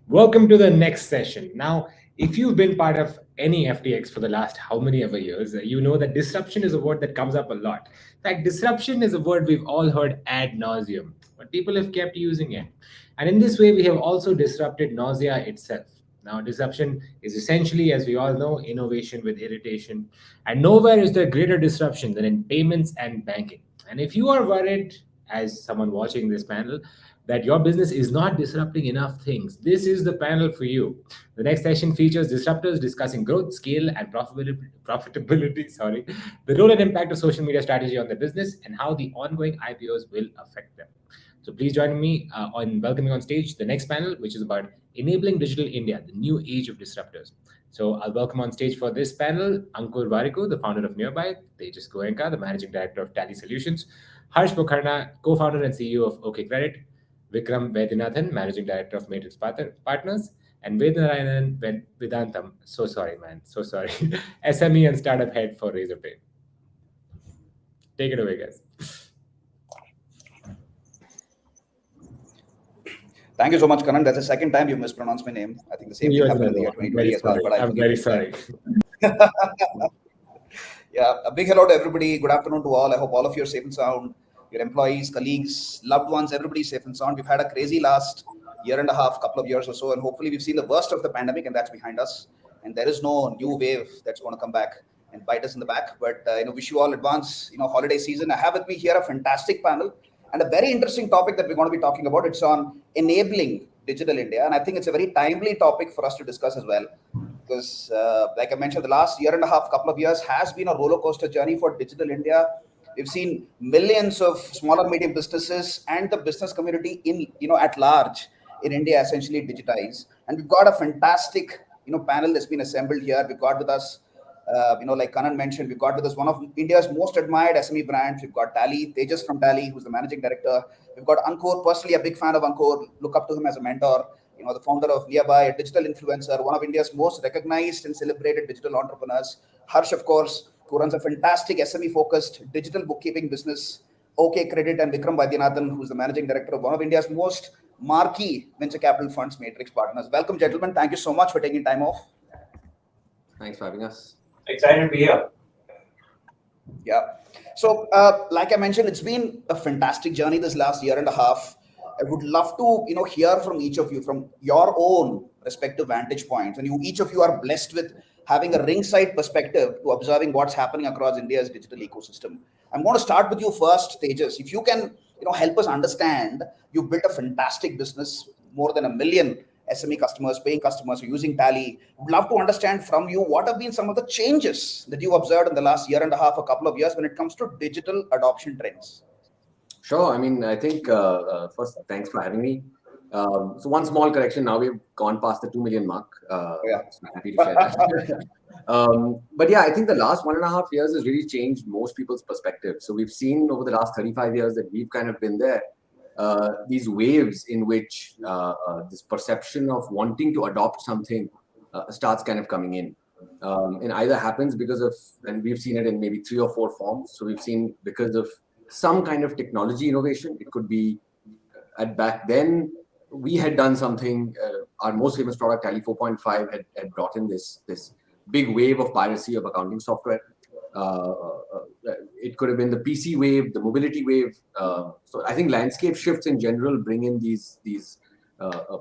Welcome to the next session. Now, if you've been part of any FTX for the last how many ever years, you know that disruption is a word that comes up a lot. In fact, disruption is a word we've all heard ad nauseum, but people have kept using it. And in this way, we have also disrupted nausea itself. Now, disruption is essentially, as we all know, innovation with irritation. And nowhere is there greater disruption than in payments and banking. And if you are worried, as someone watching this panel, that your business is not disrupting enough things, this is the panel for you. The next session features disruptors discussing growth, scale, and profitability, sorry, the role and impact of social media strategy on the business, and how the ongoing IPOs will affect them. So please join me on welcoming on stage the next panel, which is about enabling digital India, the new age of disruptors. So I'll welcome on stage for this panel Ankur Variko, the founder of Nearby, Tejas Goenka, the managing director of Tally Solutions, Harsh Pokharna, co-founder and CEO of OK Credit, Vikram Vaidyanathan, Managing Director of Matrix Partners, and Vednarayanan Vedantam, so sorry, man, so sorry, SME and Startup Head for Razorpay. Take it away, guys. Thank you so much, Karan. That's the second time you mispronounced my name. I think the same thing happened in the year 2020 as well, but I'm very sorry. Yeah, a big hello to everybody. Good afternoon to all. I hope all of you are safe and sound. Your employees, colleagues, loved ones, everybody's safe and sound. We've had a crazy last year and a half, couple of years or so, and hopefully we've seen the worst of the pandemic and that's behind us. And there is no new wave that's going to come back and bite us in the back. But wish you all advance, holiday season. I have with me here a fantastic panel and a very interesting topic that we're going to be talking about. It's on enabling digital India, and I think it's a very timely topic for us to discuss as well. Because, like I mentioned, the last year and a half, couple of years has been a roller coaster journey for digital India. We've seen millions of smaller medium businesses and the business community at large in India essentially digitize. And we've got a fantastic panel that's been assembled here. We've got with us, like Kanan mentioned, we've got with us one of India's most admired SME brands. We've got Tally, Tejas from Tally, who's the managing director. We've got Ankur, personally a big fan of Ankur, look up to him as a mentor. The founder of Nearby, a digital influencer, one of India's most recognized and celebrated digital entrepreneurs. Harsh, of course, who runs a fantastic SME-focused digital bookkeeping business, OK Credit, and Vikram Vaidyanathan, who's the managing director of one of India's most marquee venture capital funds, Matrix Partners. Welcome, gentlemen. Thank you so much for taking time off. Thanks for having us. Excited to be here. Yeah. So, like I mentioned, it's been a fantastic journey this last year and a half. I would love to, hear from each of you from your own respective vantage points. And each of you are blessed with having a ringside perspective to observing what's happening across India's digital ecosystem. I'm going to start with you first, Tejas. If you can, help us understand, you've built a fantastic business, more than 1 million SME customers, paying customers who are using Tally. Would love to understand from you what have been some of the changes that you observed in the last year and a half, a couple of years when it comes to digital adoption trends. Sure. I mean, I think first, thanks for having me. So one small correction. Now we've gone past the 2 million mark. So I'm happy to share that. But yeah, I think the last 1.5 years has really changed most people's perspective. So we've seen over the last 35 years that we've kind of been there. These waves in which this perception of wanting to adopt something starts kind of coming in. And either happens because of, and we've seen it in maybe 3 or 4 forms. So we've seen because of some kind of technology innovation. It could be back then we had done something. Our most famous product, Tally 4.5, had brought in this big wave of piracy of accounting software. It could have been the PC wave, the mobility wave. So I think landscape shifts in general bring in these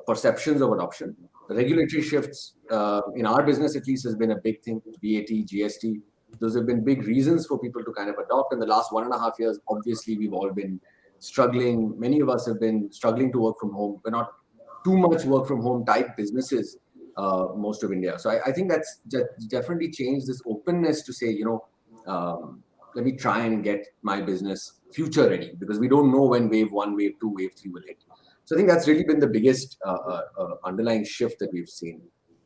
perceptions of adoption. The regulatory shifts in our business at least has been a big thing. VAT, GST. Those have been big reasons for people to kind of adopt. In the last 1.5 years, obviously, we've all been struggling. Many of us have been struggling to work from home. We're not too much work from home type businesses, most of India. So I think that's definitely changed this openness to say, let me try and get my business future ready, because we don't know when wave 1, wave 2, wave 3 will hit. So I think that's really been the biggest underlying shift that we've seen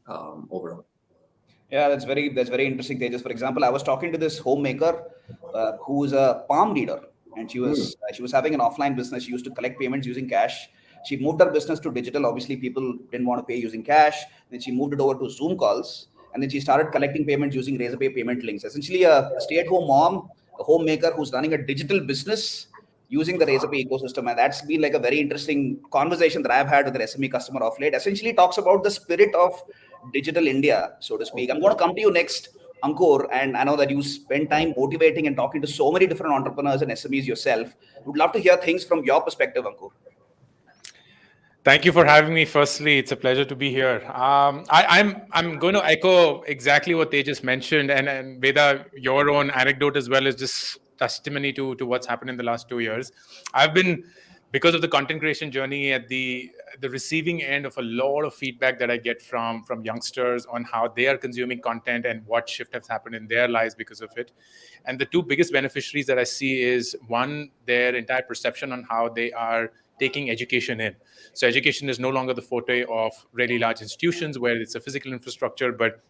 overall. Yeah, that's very interesting, Tejas. For example, I was talking to this homemaker who is a palm reader, and she was having an offline business. She used to collect payments using cash. She moved her business to digital. Obviously, people didn't want to pay using cash. Then she moved it over to Zoom calls, and then she started collecting payments using Razorpay payment links. Essentially, a stay-at-home mom, a homemaker who's running a digital business using the Razorpay ecosystem. And that's been like a very interesting conversation that I've had with an SME customer of late. Essentially talks about the spirit of digital India, so to speak. I'm going to come to you next, Ankur, and I know that you spend time motivating and talking to so many different entrepreneurs and SMEs yourself. Would love to hear things from your perspective, Ankur. Thank you for having me. Firstly, it's a pleasure to be here. I'm going to echo exactly what they just mentioned, and Veda, your own anecdote as well is just testimony to what's happened in the last 2 years. I've been, because of the content creation journey, at the receiving end of a lot of feedback that I get from youngsters on how they are consuming content and what shift has happened in their lives because of it. And the two biggest beneficiaries that I see is, one, their entire perception on how they are taking education in. So education is no longer the forte of really large institutions where it's a physical infrastructure, but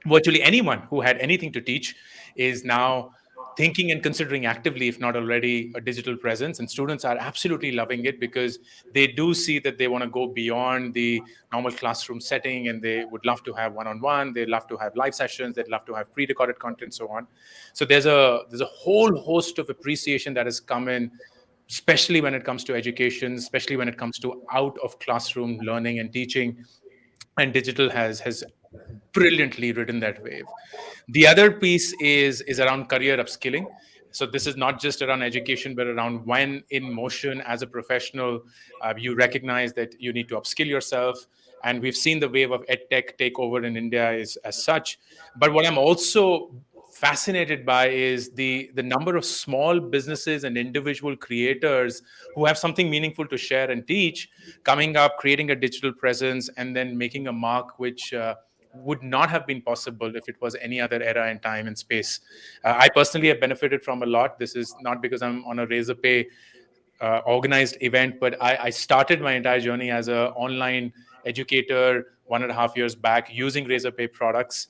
virtually anyone who had anything to teach is now thinking and considering actively, if not already, a digital presence. And students are absolutely loving it because they do see that they want to go beyond the normal classroom setting, and they would love to have one-on-one, they love to have live sessions, they'd love to have pre-recorded content, so on. So there's a whole host of appreciation that has come in, especially when it comes to education, especially when it comes to out of classroom learning and teaching. And digital has brilliantly ridden that wave. The other piece is around career upskilling. So this is not just around education, but around when in motion as a professional, you recognize that you need to upskill yourself. And we've seen the wave of edtech take over in India is as such. But what I'm also fascinated by is the number of small businesses and individual creators who have something meaningful to share and teach, coming up, creating a digital presence, and then making a mark which would not have been possible if it was any other era in time and space. I personally have benefited from a lot. This is not because I'm on a Razorpay organized event, but I started my entire journey as an online educator 1.5 years back using Razorpay products.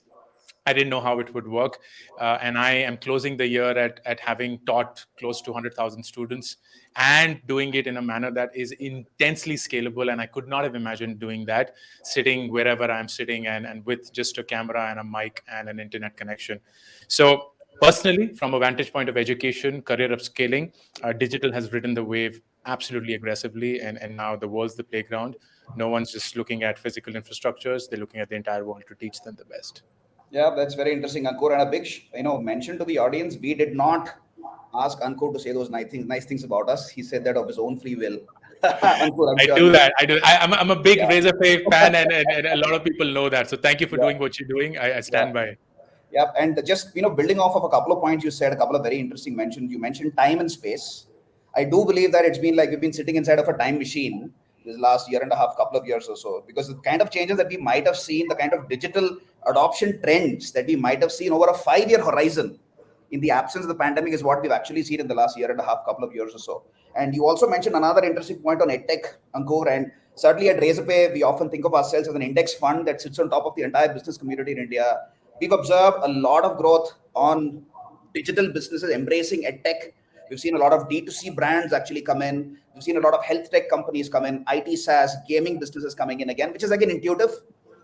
I didn't know how it would work. And I am closing the year at having taught close to 100,000 students and doing it in a manner that is intensely scalable. And I could not have imagined doing that sitting wherever I'm sitting and with just a camera and a mic and an internet connection. So personally, from a vantage point of education, career upscaling, digital has ridden the wave absolutely aggressively. And now the world's the playground. No one's just looking at physical infrastructures. They're looking at the entire world to teach them the best. Yeah, that's very interesting, Ankur. And a big, mention to the audience: we did not ask Ankur to say those nice things about us. He said that of his own free will. Ankur, I do that. I'm a big Razorpay fan, and a lot of people know that. So thank you for doing what you're doing. I stand by it. Yeah, and just building off of a couple of points you said, a couple of very interesting mentions. You mentioned time and space. I do believe that it's been like we've been sitting inside of a time machine this last 1.5 couple of years or so, because the kind of changes that we might have seen, the kind of digital adoption trends that we might have seen over a 5-year horizon in the absence of the pandemic is what we've actually seen in the last 1.5 couple of years or so. And you also mentioned another interesting point on EdTech, Ankur, and certainly at Razorpay, we often think of ourselves as an index fund that sits on top of the entire business community in India. We've observed a lot of growth on digital businesses embracing EdTech. We've seen a lot of D2C brands actually come in. We've seen a lot of health tech companies come in, IT SaaS, gaming businesses coming in again, which is again intuitive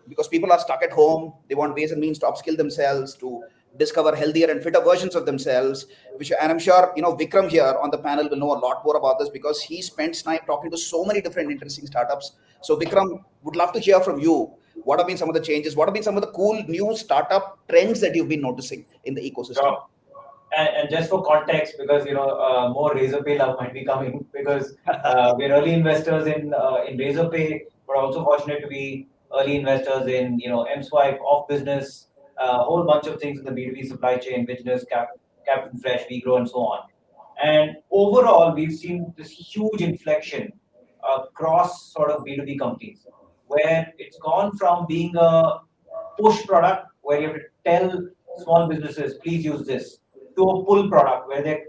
because people are stuck at home. They want ways and means to upskill themselves, to discover healthier and fitter versions of themselves. And I'm sure, Vikram here on the panel will know a lot more about this because he spends time talking to so many different interesting startups. So Vikram, would love to hear from you. What have been some of the changes? What have been some of the cool new startup trends that you've been noticing in the ecosystem? Sure. And just for context, because more Razorpay love might be coming because we're early investors in Razorpay, but also fortunate to be early investors in MSwipe, Off Business, a whole bunch of things in the B2B supply chain, business, Captain Fresh, WeGrow, and so on. And overall, we've seen this huge inflection across sort of B2B companies, where it's gone from being a push product where you have to tell small businesses, please use this, to a pull product where they're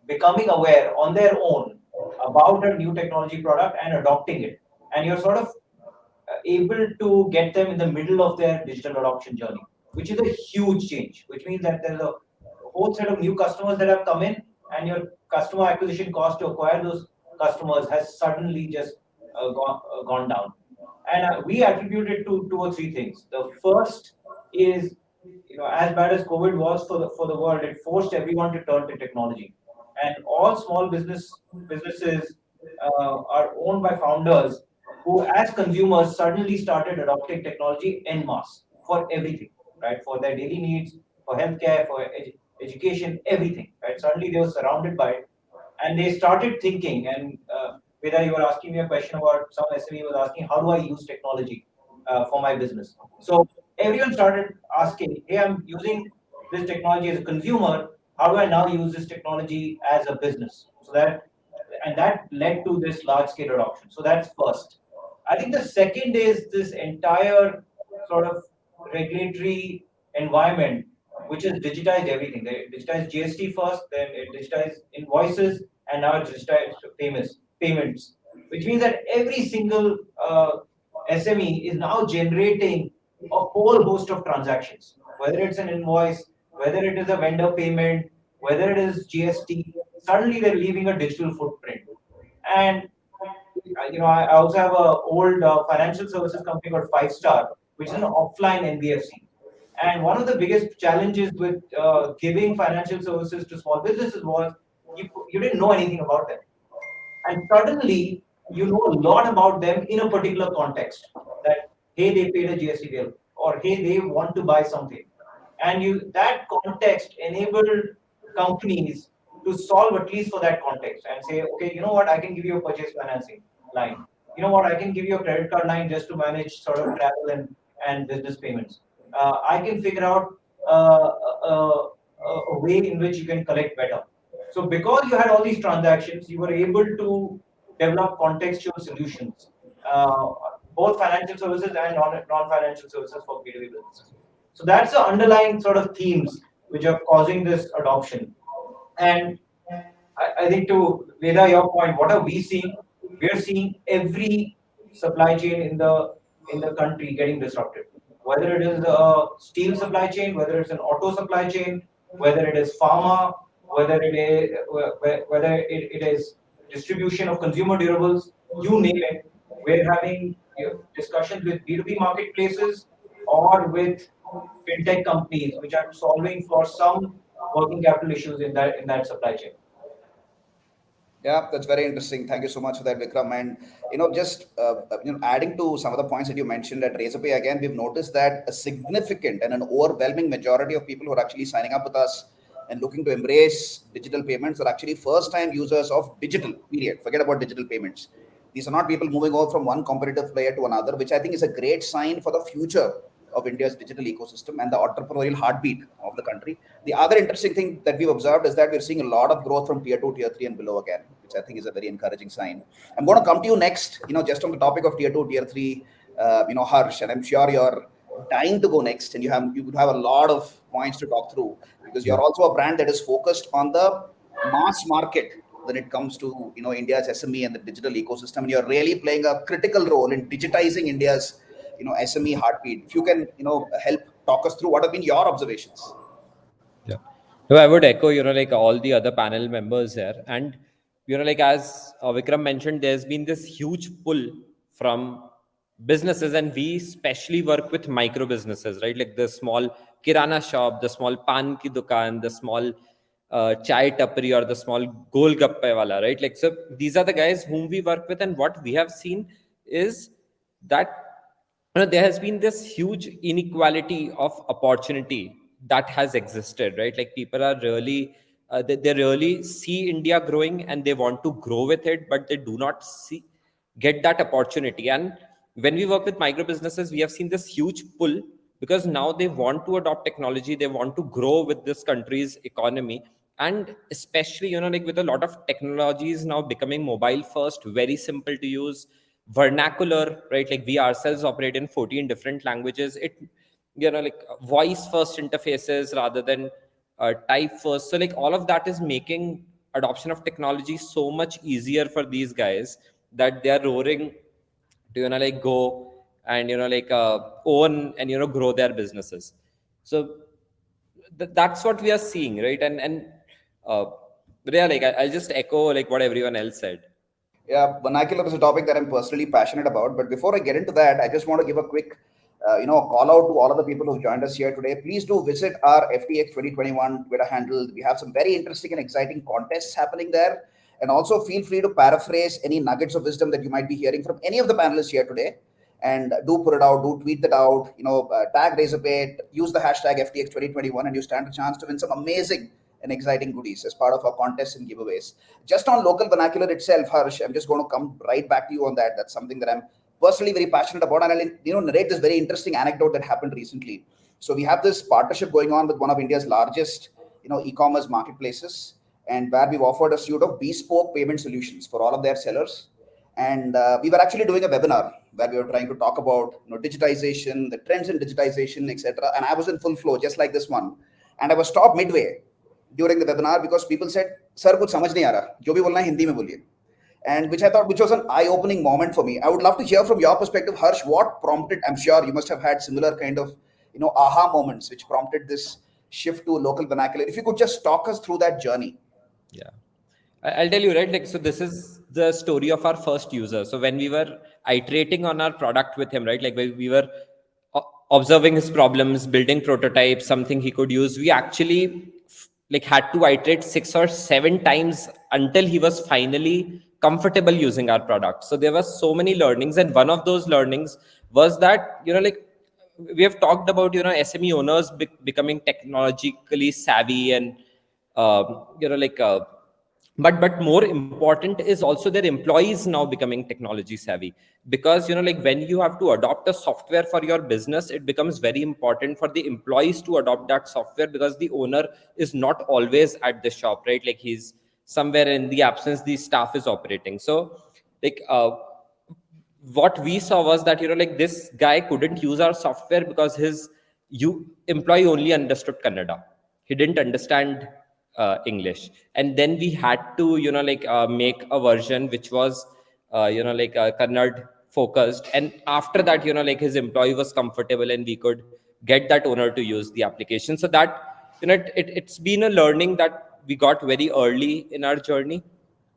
becoming aware on their own about a new technology product and adopting it. And you're sort of able to get them in the middle of their digital adoption journey, which is a huge change, which means that there's a whole set of new customers that have come in and your customer acquisition cost to acquire those customers has suddenly just gone down. And we attribute it to 2 or 3 things. The first is, as bad as COVID was for the world, it forced everyone to turn to technology. and all small businesses are owned by founders who, as consumers, suddenly started adopting technology en masse for everything, right? For their daily needs, for healthcare, for education, everything, right? Suddenly they were surrounded by it, and they started thinking. And Veda, you were asking me a question about, some SME was asking, how do I use technology for my business? So everyone started asking, hey, I'm using this technology as a consumer. How do I now use this technology as a business? And that led to this large scale adoption. So that's first. I think the second is this entire sort of regulatory environment, which has digitized everything. They digitized GST first, then it digitized invoices, and now it's digitized payments, which means that every single SME is now generating a whole host of transactions, whether it's an invoice, whether it is a vendor payment, whether it is GST. Suddenly they're leaving a digital footprint. And I also have a old financial services company called Five Star, which is an offline NBFC. And one of the biggest challenges with giving financial services to small businesses was you didn't know anything about them, and suddenly you know a lot about them in a particular context. That hey, they paid a GST bill, or hey, they want to buy something, and that context enabled companies to solve at least for that context and say, okay, you know what, I can give you a purchase financing line. You know what, I can give you a credit card line just to manage sort of travel and business payments. I can figure out a way in which you can collect better. So because you had all these transactions, you were able to develop contextual solutions, both financial services and non-financial services for B2B businesses. So that's the underlying sort of themes which are causing this adoption. And I think, to Veda, your point, what are we seeing? We are seeing every supply chain in the country getting disrupted. Whether it is a steel supply chain, whether it's an auto supply chain, whether it is pharma, whether it is distribution of consumer durables, you name it. We're having discussions with B2B marketplaces or with fintech companies which are solving for some working capital issues in that supply chain. Yeah, that's very interesting. Thank you so much for that, Vikram. And just adding to some of the points that you mentioned at Razorpay, again, we've noticed that a significant and an overwhelming majority of people who are actually signing up with us and looking to embrace digital payments are actually first-time users of digital. Period. Forget about digital payments. These are not people moving over from one competitive player to another, which I think is a great sign for the future of India's digital ecosystem and the entrepreneurial heartbeat of the country. The other interesting thing that we've observed is that we're seeing a lot of growth from tier 2, tier 3 and below again, which I think is a very encouraging sign. I'm going to come to you next, just on the topic of tier 2, tier 3, Harsh, and I'm sure you're dying to go next, and you would have a lot of points to talk through, because you're also a brand that is focused on the mass market when it comes to India's SME and the digital ecosystem, and you're really playing a critical role in digitizing India's SME heartbeat. If you can help talk us through what have been your observations. Yeah, no, I would echo like all the other panel members there, and like as Vikram mentioned, there's been this huge pull from businesses, and we especially work with micro businesses, right? Like the small kirana shop, the small pan ki dukan, the small chai tapri, or the small golgappe wala, right? Like, so these are the guys whom we work with, and what we have seen is that there has been this huge inequality of opportunity that has existed, right? Like people are really they really see India growing and they want to grow with it, but they do not get that opportunity. And when we work with micro businesses, we have seen this huge pull, because now they want to adopt technology, they want to grow with this country's economy. And especially like with a lot of technologies now becoming mobile first, very simple to use, vernacular, right? Like we ourselves operate in 14 different languages. It like voice first interfaces rather than type first. So like all of that is making adoption of technology so much easier for these guys, that they are roaring to like go and like own and grow their businesses. So that's what we are seeing, right? And but yeah, like I'll just echo like what everyone else said. Yeah, vernacular is a topic that I'm personally passionate about. But before I get into that, I just want to give a quick a call out to all of the people who joined us here today. Please do visit our FTX 2021 Twitter handle. We have some very interesting and exciting contests happening there. And also feel free to paraphrase any nuggets of wisdom that you might be hearing from any of the panelists here today. And do put it out, do tweet that out, tag Razorpay, use the hashtag FTX 2021, and you stand a chance to win some amazing and exciting goodies as part of our contests and giveaways. Just on local vernacular itself, Harsh, I'm just going to come right back to you on that. That's something that I'm personally very passionate about, and I'll narrate this very interesting anecdote that happened recently. So we have this partnership going on with one of India's largest e-commerce marketplaces, and where we've offered a suite of bespoke payment solutions for all of their sellers. And we were actually doing a webinar where we were trying to talk about digitization, the trends in digitization, etc. And I was in full flow, just like this one, and I was stopped midway during the webinar because people said, "Sir, kuch samajh nahi aa raha. Jo bhi bolna hai Hindi mein boliye." And which was an eye-opening moment for me. I would love to hear from your perspective, Harsh, what prompted, I'm sure you must have had similar kind of, aha moments, which prompted this shift to local vernacular. If you could just talk us through that journey. Yeah, I'll tell you, right? So this is the story of our first user. So when we were iterating on our product with him, right? We were observing his problems, building prototypes, something he could use. We actually had to iterate 6 or 7 times until he was finally comfortable using our product. So there were so many learnings, and one of those learnings was that we have talked about SME owners becoming technologically savvy, and but more important is also their employees now becoming technology savvy, because when you have to adopt a software for your business, it becomes very important for the employees to adopt that software, because the owner is not always at the shop, right? He's somewhere in the absence, the staff is operating. So what we saw was that this guy couldn't use our software because his employee only understood Kannada. He didn't understand English. And then we had to make a version which was Kannada focused, and after that his employee was comfortable and we could get that owner to use the application. So that it's been a learning that we got very early in our journey,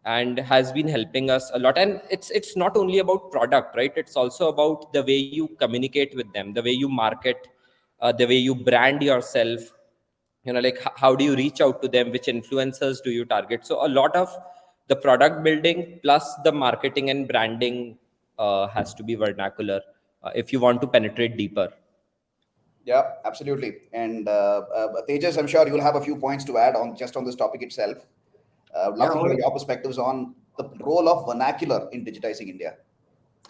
and has been helping us a lot. And it's not only about product, right? It's also about the way you communicate with them, the way you market, the way you brand yourself. How do you reach out to them? Which influencers do you target? So a lot of the product building plus the marketing and branding has to be vernacular if you want to penetrate deeper. Yeah, absolutely. And Tejas, I'm sure you'll have a few points to add on just on this topic itself. Love to hear your perspectives on the role of vernacular in digitizing India.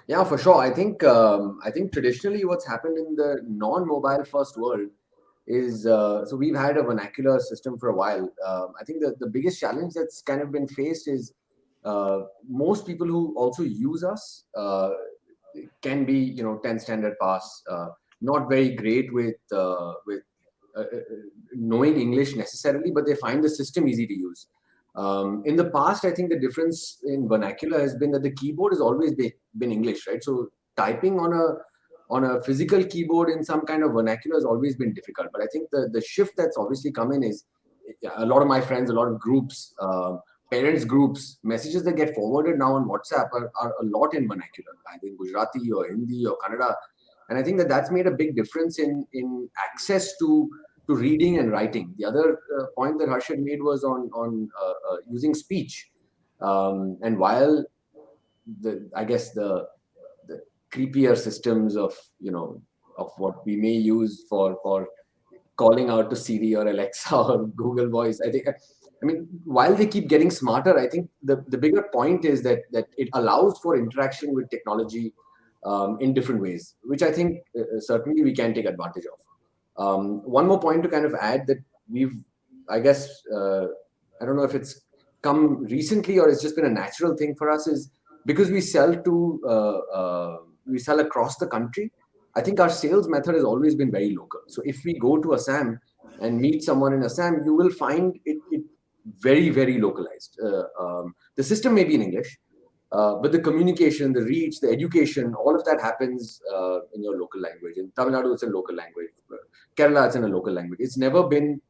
Yeah, for sure. I think traditionally what's happened in the non-mobile first world is so we've had a vernacular system for a while. I think the biggest challenge that's kind of been faced is most people who also use us can be 10 standard pass, not very great with knowing English necessarily, but they find the system easy to use. In the past, I think the difference in vernacular has been that the keyboard has always been English, right? So typing on a physical keyboard in some kind of vernacular has always been difficult. But I think the shift that's obviously come in is a lot of my friends, a lot of groups, parents groups, messages that get forwarded now on WhatsApp are a lot in vernacular, either in Gujarati or Hindi or Kannada. And I think that's made a big difference in access to reading and writing. The other point that Harshad made was on using speech. And while I guess the creepier systems of what we may use for calling out to Siri or Alexa or Google Voice, while they keep getting smarter, I think the bigger point is that it allows for interaction with technology in different ways, which I think certainly we can take advantage of. One more point to kind of add that I guess, I don't know if it's come recently or it's just been a natural thing for us, is because we sell across the country. I think our sales method has always been very local. So if we go to Assam and meet someone in Assam, you will find it very, very localized. The system may be in English, but the communication, the reach, the education, all of that happens in your local language. In Tamil Nadu, it's a local language. Kerala, it's in a local language. It's never been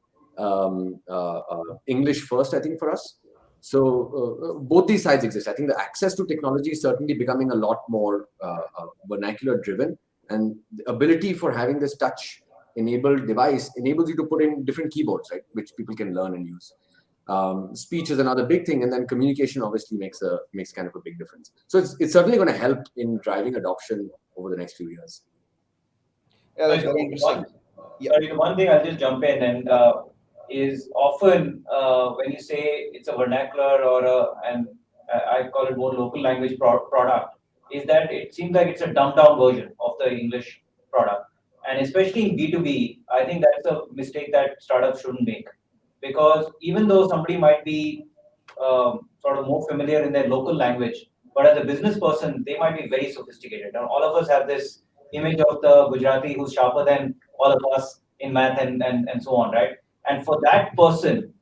English first, I think, for us. So both these sides exist. I think the access to technology is certainly becoming a lot more vernacular driven. And the ability for having this touch enabled device enables you to put in different keyboards, right, which people can learn and use. Speech is another big thing, and then communication obviously makes kind of a big difference. So it's certainly going to help in driving adoption over the next few years. Yeah, that's very interesting. Sorry, the one thing I'll just jump in and is often when you say it's a vernacular or and I call it more local language product, is that it seems like it's a dumbed down version of the English product. And especially in B2B, I think that's a mistake that startups shouldn't make. Because even though somebody might be sort of more familiar in their local language, but as a business person, they might be very sophisticated. And all of us have this image of the Gujarati who's sharper than all of us in math and so on, right? And for that person,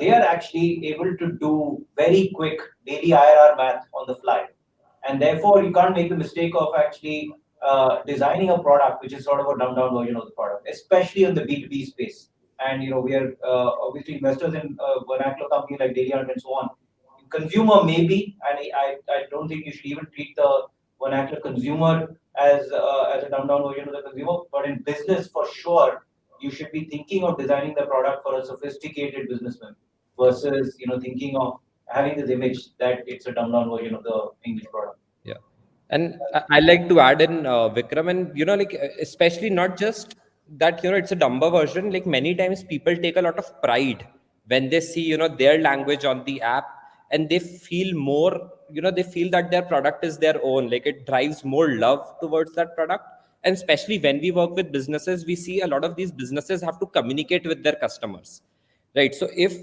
they are actually able to do very quick daily IRR math on the fly. And therefore, you can't make the mistake of actually designing a product which is sort of a dumbed down version of the product, especially in the B2B space. And we are obviously investors in a vernacular company like Daily Hunt and so on. Consumer maybe, and I don't think you should even treat the vernacular consumer as a dumbed down version of the consumer. But in business, for sure, you should be thinking of designing the product for a sophisticated businessman versus thinking of having this image that it's a dumbed down version of the English product. Yeah, and I like to add in Vikram, and especially not just that it's a dumber version. Like many times people take a lot of pride when they see their language on the app, and they feel more they feel that their product is their own. Like it drives more love towards that product. And especially when we work with businesses, we see a lot of these businesses have to communicate with their customers, right? So if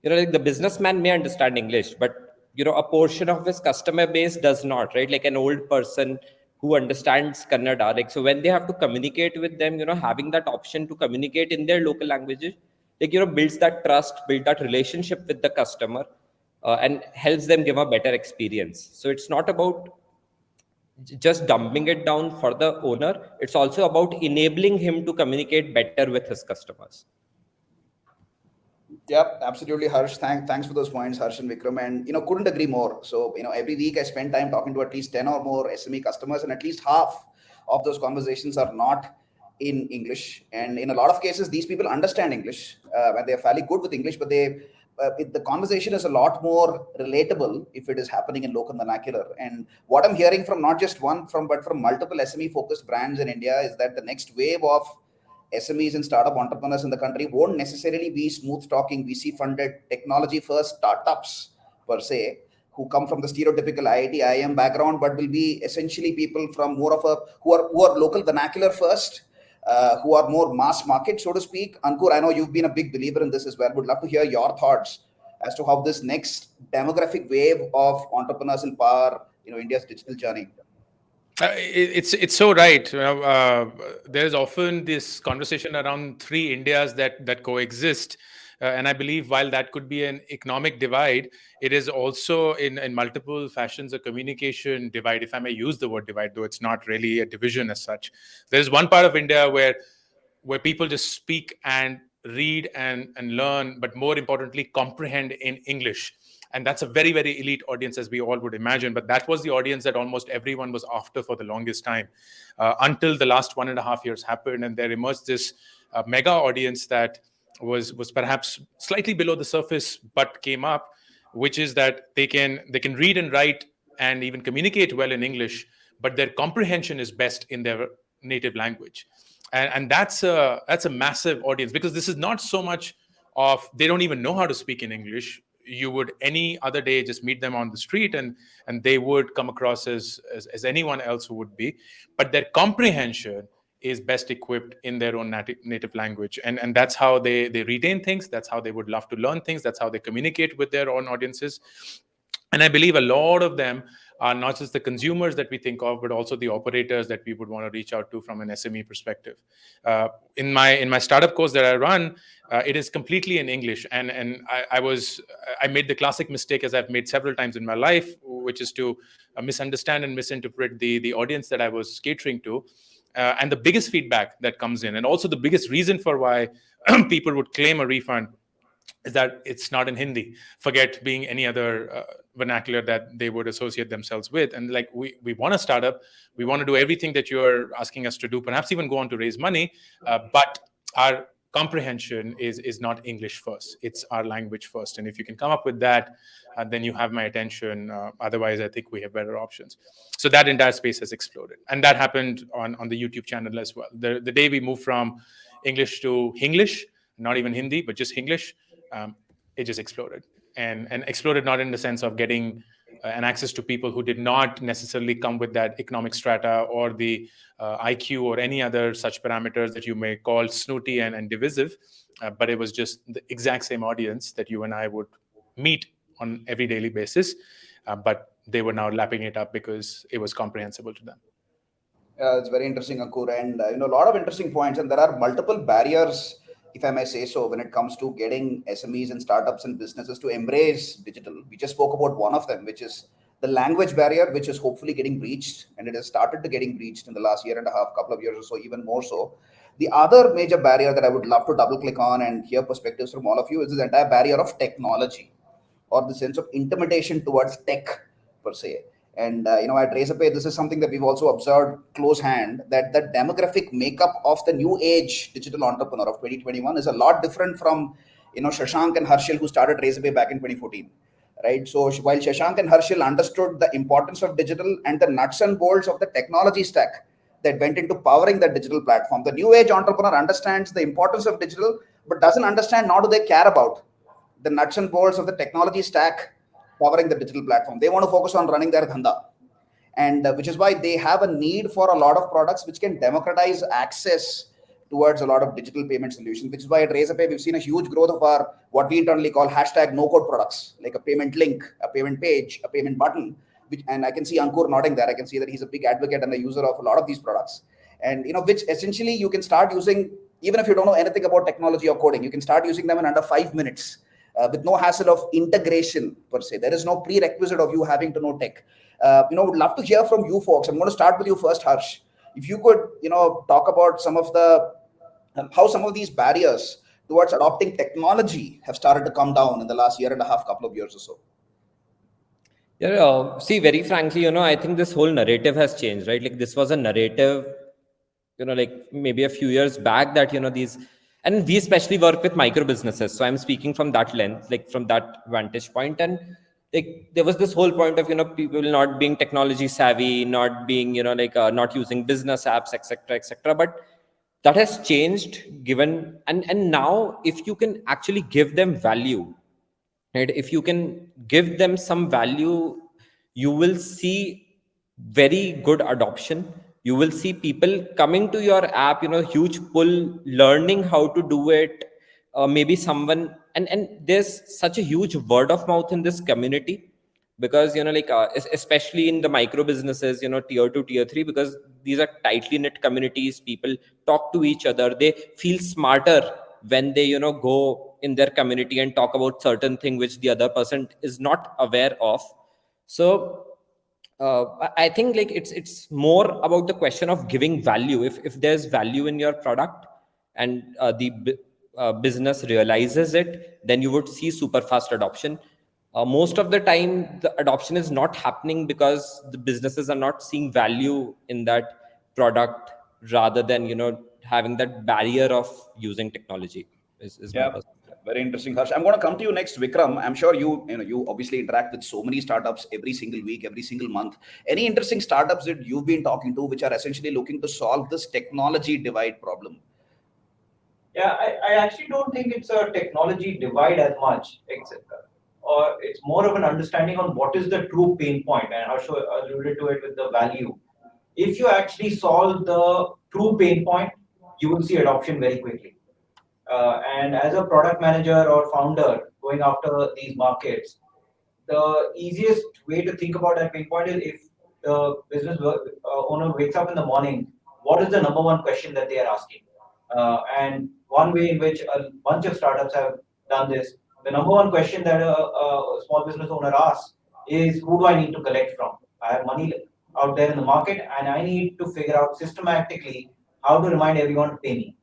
like the businessman may understand English, but a portion of his customer base does not, right? Like an old person who understands Kannada. Like, so when they have to communicate with them, having that option to communicate in their local languages, like, builds that trust, build that relationship with the customer, and helps them give a better experience. So it's not about just dumbing it down for the owner. It's also about enabling him to communicate better with his customers. Yep, absolutely, Harsh. Thanks for those points, Harsh and Vikram. And couldn't agree more. So every week I spend time talking to at least 10 or more SME customers, and at least half of those conversations are not in English. And in a lot of cases, these people understand English and they're fairly good with English, but the conversation is a lot more relatable if it is happening in local vernacular. And what I'm hearing from not just one but from multiple SME focused brands in India is that the next wave of SMEs and startup entrepreneurs in the country won't necessarily be smooth talking VC funded technology first startups per se, who come from the stereotypical IIT IIM background, but will be essentially people from more of who are local vernacular first, who are more mass market, so to speak. Ankur, I know you've been a big believer in this as well. Would love to hear your thoughts as to how this next demographic wave of entrepreneurs will power India's digital journey. It's so right. There's often this conversation around three Indias that coexist. And I believe while that could be an economic divide, it is also in multiple fashions a communication divide, if I may use the word divide, though it's not really a division as such. There's one part of India where people just speak and read and learn, but more importantly, comprehend in English. And that's a very, very elite audience, as we all would imagine. But that was the audience that almost everyone was after for the longest time, until the last 1.5 years happened. And there emerged this mega audience that was perhaps slightly below the surface, but came up, which is that they can read and write and even communicate well in English, but their comprehension is best in their native language. And that's a massive audience, because this is not so much of they don't even know how to speak in English. You would any other day just meet them on the street and they would come across as anyone else who would be, but their comprehension is best equipped in their own native language. And that's how they retain things. That's how they would love to learn things. That's how they communicate with their own audiences. And I believe a lot of them are not just the consumers that we think of, but also the operators that we would want to reach out to from an SME perspective. In my startup course that I run, it is completely in English. And I made the classic mistake, as I've made several times in my life, which is to misunderstand and misinterpret the audience that I was catering to. And the biggest feedback that comes in, and also the biggest reason for why people would claim a refund, is that it's not in Hindi. Forget being any other vernacular that they would associate themselves with. And like, we want a startup, we want to do everything that you're asking us to do, perhaps even go on to raise money, but our comprehension is not English first, it's our language first. And if you can come up with that, then you have my attention. Otherwise, I think we have better options. So that entire space has exploded. And that happened on the YouTube channel as well. The day we moved from English to Hinglish, not even Hindi, but just Hinglish, it just exploded. And exploded not in the sense of getting an access to people who did not necessarily come with that economic strata or the IQ or any other such parameters that you may call snooty and divisive, but it was just the exact same audience that you and I would meet on every daily basis, but they were now lapping it up because it was comprehensible to them. It's very interesting, Ankur, and a lot of interesting points, and there are multiple barriers, if I may say so, when it comes to getting SMEs and startups and businesses to embrace digital. We just spoke about one of them, which is the language barrier, which is hopefully getting breached, and it has started to getting breached in the last year and a half, couple of years or so, even more so. The other major barrier that I would love to double click on and hear perspectives from all of you is this entire barrier of technology, or the sense of intimidation towards tech per se. And at Razorpay, this is something that we've also observed close hand, that the demographic makeup of the new age digital entrepreneur of 2021 is a lot different from Shashank and Harshil, who started Razorpay back in 2014, right? So while Shashank and Harshil understood the importance of digital and the nuts and bolts of the technology stack that went into powering that digital platform, the new age entrepreneur understands the importance of digital, but doesn't understand, nor do they care about the nuts and bolts of the technology stack powering the digital platform. They want to focus on running their dhanda, and which is why they have a need for a lot of products which can democratize access towards a lot of digital payment solutions, which is why at Razorpay we've seen a huge growth of our what we internally call hashtag no-code products, like a payment link, a payment page, a payment button, and I can see Ankur nodding there. I can see that he's a big advocate and a user of a lot of these products, and which essentially you can start using even if you don't know anything about technology or coding. You can start using them in under 5 minutes. With no hassle of integration per se. There is no prerequisite of you having to know tech. Would love to hear from you folks. I'm going to start with you first, Harsh. If you could, talk about some of the how some of these barriers towards adopting technology have started to come down in the last year and a half, couple of years or so. Yeah, see, very frankly, I think this whole narrative has changed, right? Like this was a narrative, like maybe a few years back that, these, and we especially work with micro businesses. So I'm speaking from that lens, like from that vantage point. And like there was this whole point of, people not being technology savvy, not being, not using business apps, etc. But that has changed given, and now if you can actually give them value, right? If you can give them some value, you will see very good adoption. You will see people coming to your app, huge pull, learning how to do it. Maybe someone, and there's such a huge word of mouth in this community, because, especially in the micro businesses, tier 2, tier 3, because these are tightly knit communities. People talk to each other. They feel smarter when they, go in their community and talk about certain thing which the other person is not aware of. So, I think like it's more about the question of giving value. If there's value in your product and the business realizes it, then you would see super fast adoption. Most of the time, the adoption is not happening because the businesses are not seeing value in that product, rather than having that barrier of using technology. Is yeah. Very interesting, Harsh. I'm going to come to you next, Vikram. I'm sure you obviously interact with so many startups every single week, every single month. Any interesting startups that you've been talking to which are essentially looking to solve this technology divide problem? Yeah, I actually don't think it's a technology divide as much, or it's more of an understanding on what is the true pain point, and Harsh alluded to it with the value. If you actually solve the true pain point, you will see adoption very quickly. And as a product manager or founder going after these markets, the easiest way to think about that pain point is if the business owner wakes up in the morning, what is the number one question that they are asking? And one way in which a bunch of startups have done this, the number one question that a small business owner asks is, who do I need to collect from? I have money out there in the market and I need to figure out systematically how to remind everyone to pay me.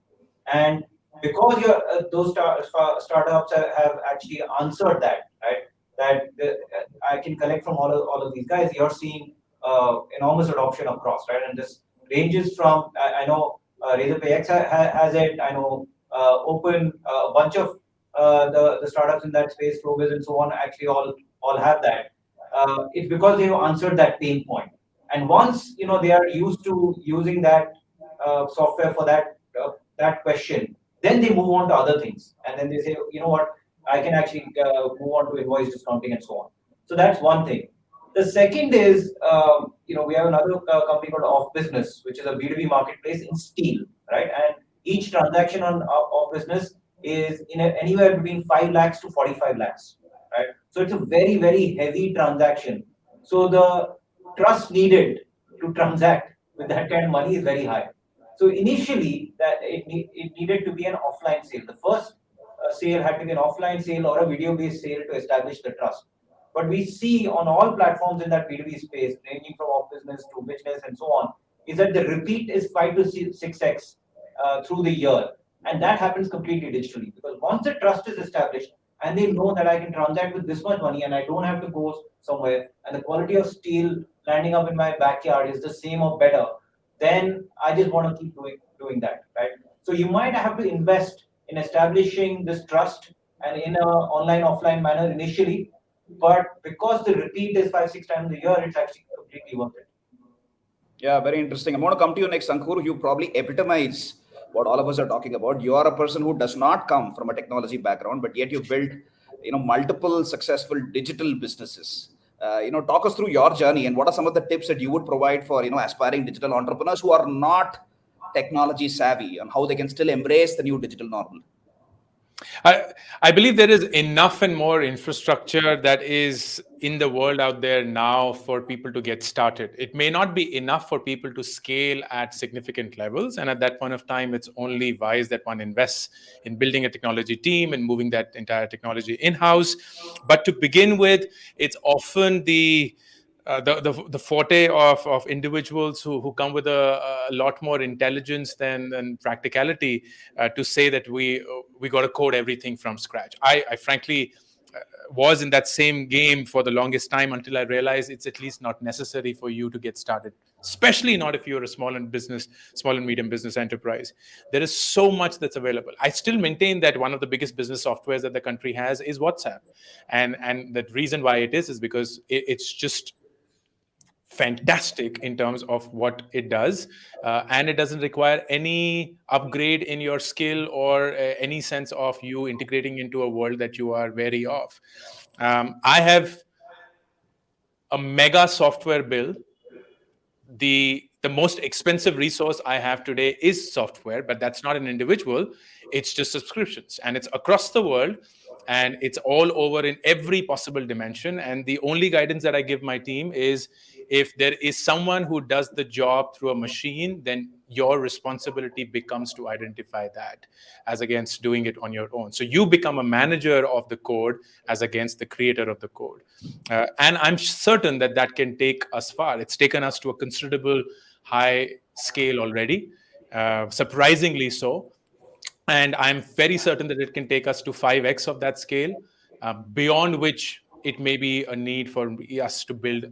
And because those startups have actually answered that, right? that I can collect from all of these guys, you're seeing enormous adoption across, right? And this ranges from I know Razorpay X has it. I know Open, a bunch of the startups in that space, Flowbiz and so on, actually all have that. It's because they've answered that pain point. And once they are used to using that software for that question, then they move on to other things, and then they say, you know what, I can actually move on to invoice discounting and so on. So that's one thing. The second is, we have another company called Off Business, which is a B2B marketplace in steel, right? And each transaction on Off Business is anywhere between 5 lakhs to 45 lakhs, right? So it's a very, very heavy transaction. So the trust needed to transact with that kind of money is very high. So initially, that it needed to be an offline sale. The first sale had to be an offline sale or a video-based sale to establish the trust. But we see on all platforms in that B2B space, ranging from Off Business to Business and so on, is that the repeat is 5 to 6x through the year. And that happens completely digitally, because once the trust is established and they know that I can transact with this much money and I don't have to go somewhere, and the quality of steel landing up in my backyard is the same or better, then I just want to keep doing that, right? So you might have to invest in establishing this trust and in an online-offline manner initially, but because the repeat is 5-6 times a year, it's actually completely worth it. Yeah, very interesting. I'm going to come to you next, Ankur. You probably epitomize what all of us are talking about. You are a person who does not come from a technology background, but yet you built, multiple successful digital businesses. Talk us through your journey and what are some of the tips that you would provide for, aspiring digital entrepreneurs who are not technology savvy and how they can still embrace the new digital normal. I believe there is enough and more infrastructure that is in the world out there now for people to get started. It may not be enough for people to scale at significant levels. And at that point of time, it's only wise that one invests in building a technology team and moving that entire technology in-house. But to begin with, it's often the forte of individuals who come with a lot more intelligence than practicality to say that we got to code everything from scratch. I frankly was in that same game for the longest time until I realized it's at least not necessary for you to get started, especially not if you're a small and medium business enterprise. There is so much that's available. I still maintain that one of the biggest business softwares that the country has is WhatsApp, and the reason why it is because it's just fantastic in terms of what it does, and it doesn't require any upgrade in your skill or any sense of you integrating into a world that you are wary of. I have a mega software bill. The most expensive resource I have today is software, but that's not an individual. It's just subscriptions, and it's across the world, and it's all over in every possible dimension. And the only guidance that I give my team is, if there is someone who does the job through a machine, then your responsibility becomes to identify that as against doing it on your own. So you become a manager of the code as against the creator of the code. And I'm certain that can take us far. It's taken us to a considerable high scale already, surprisingly so. And I'm very certain that it can take us to 5x of that scale, beyond which it may be a need for us to build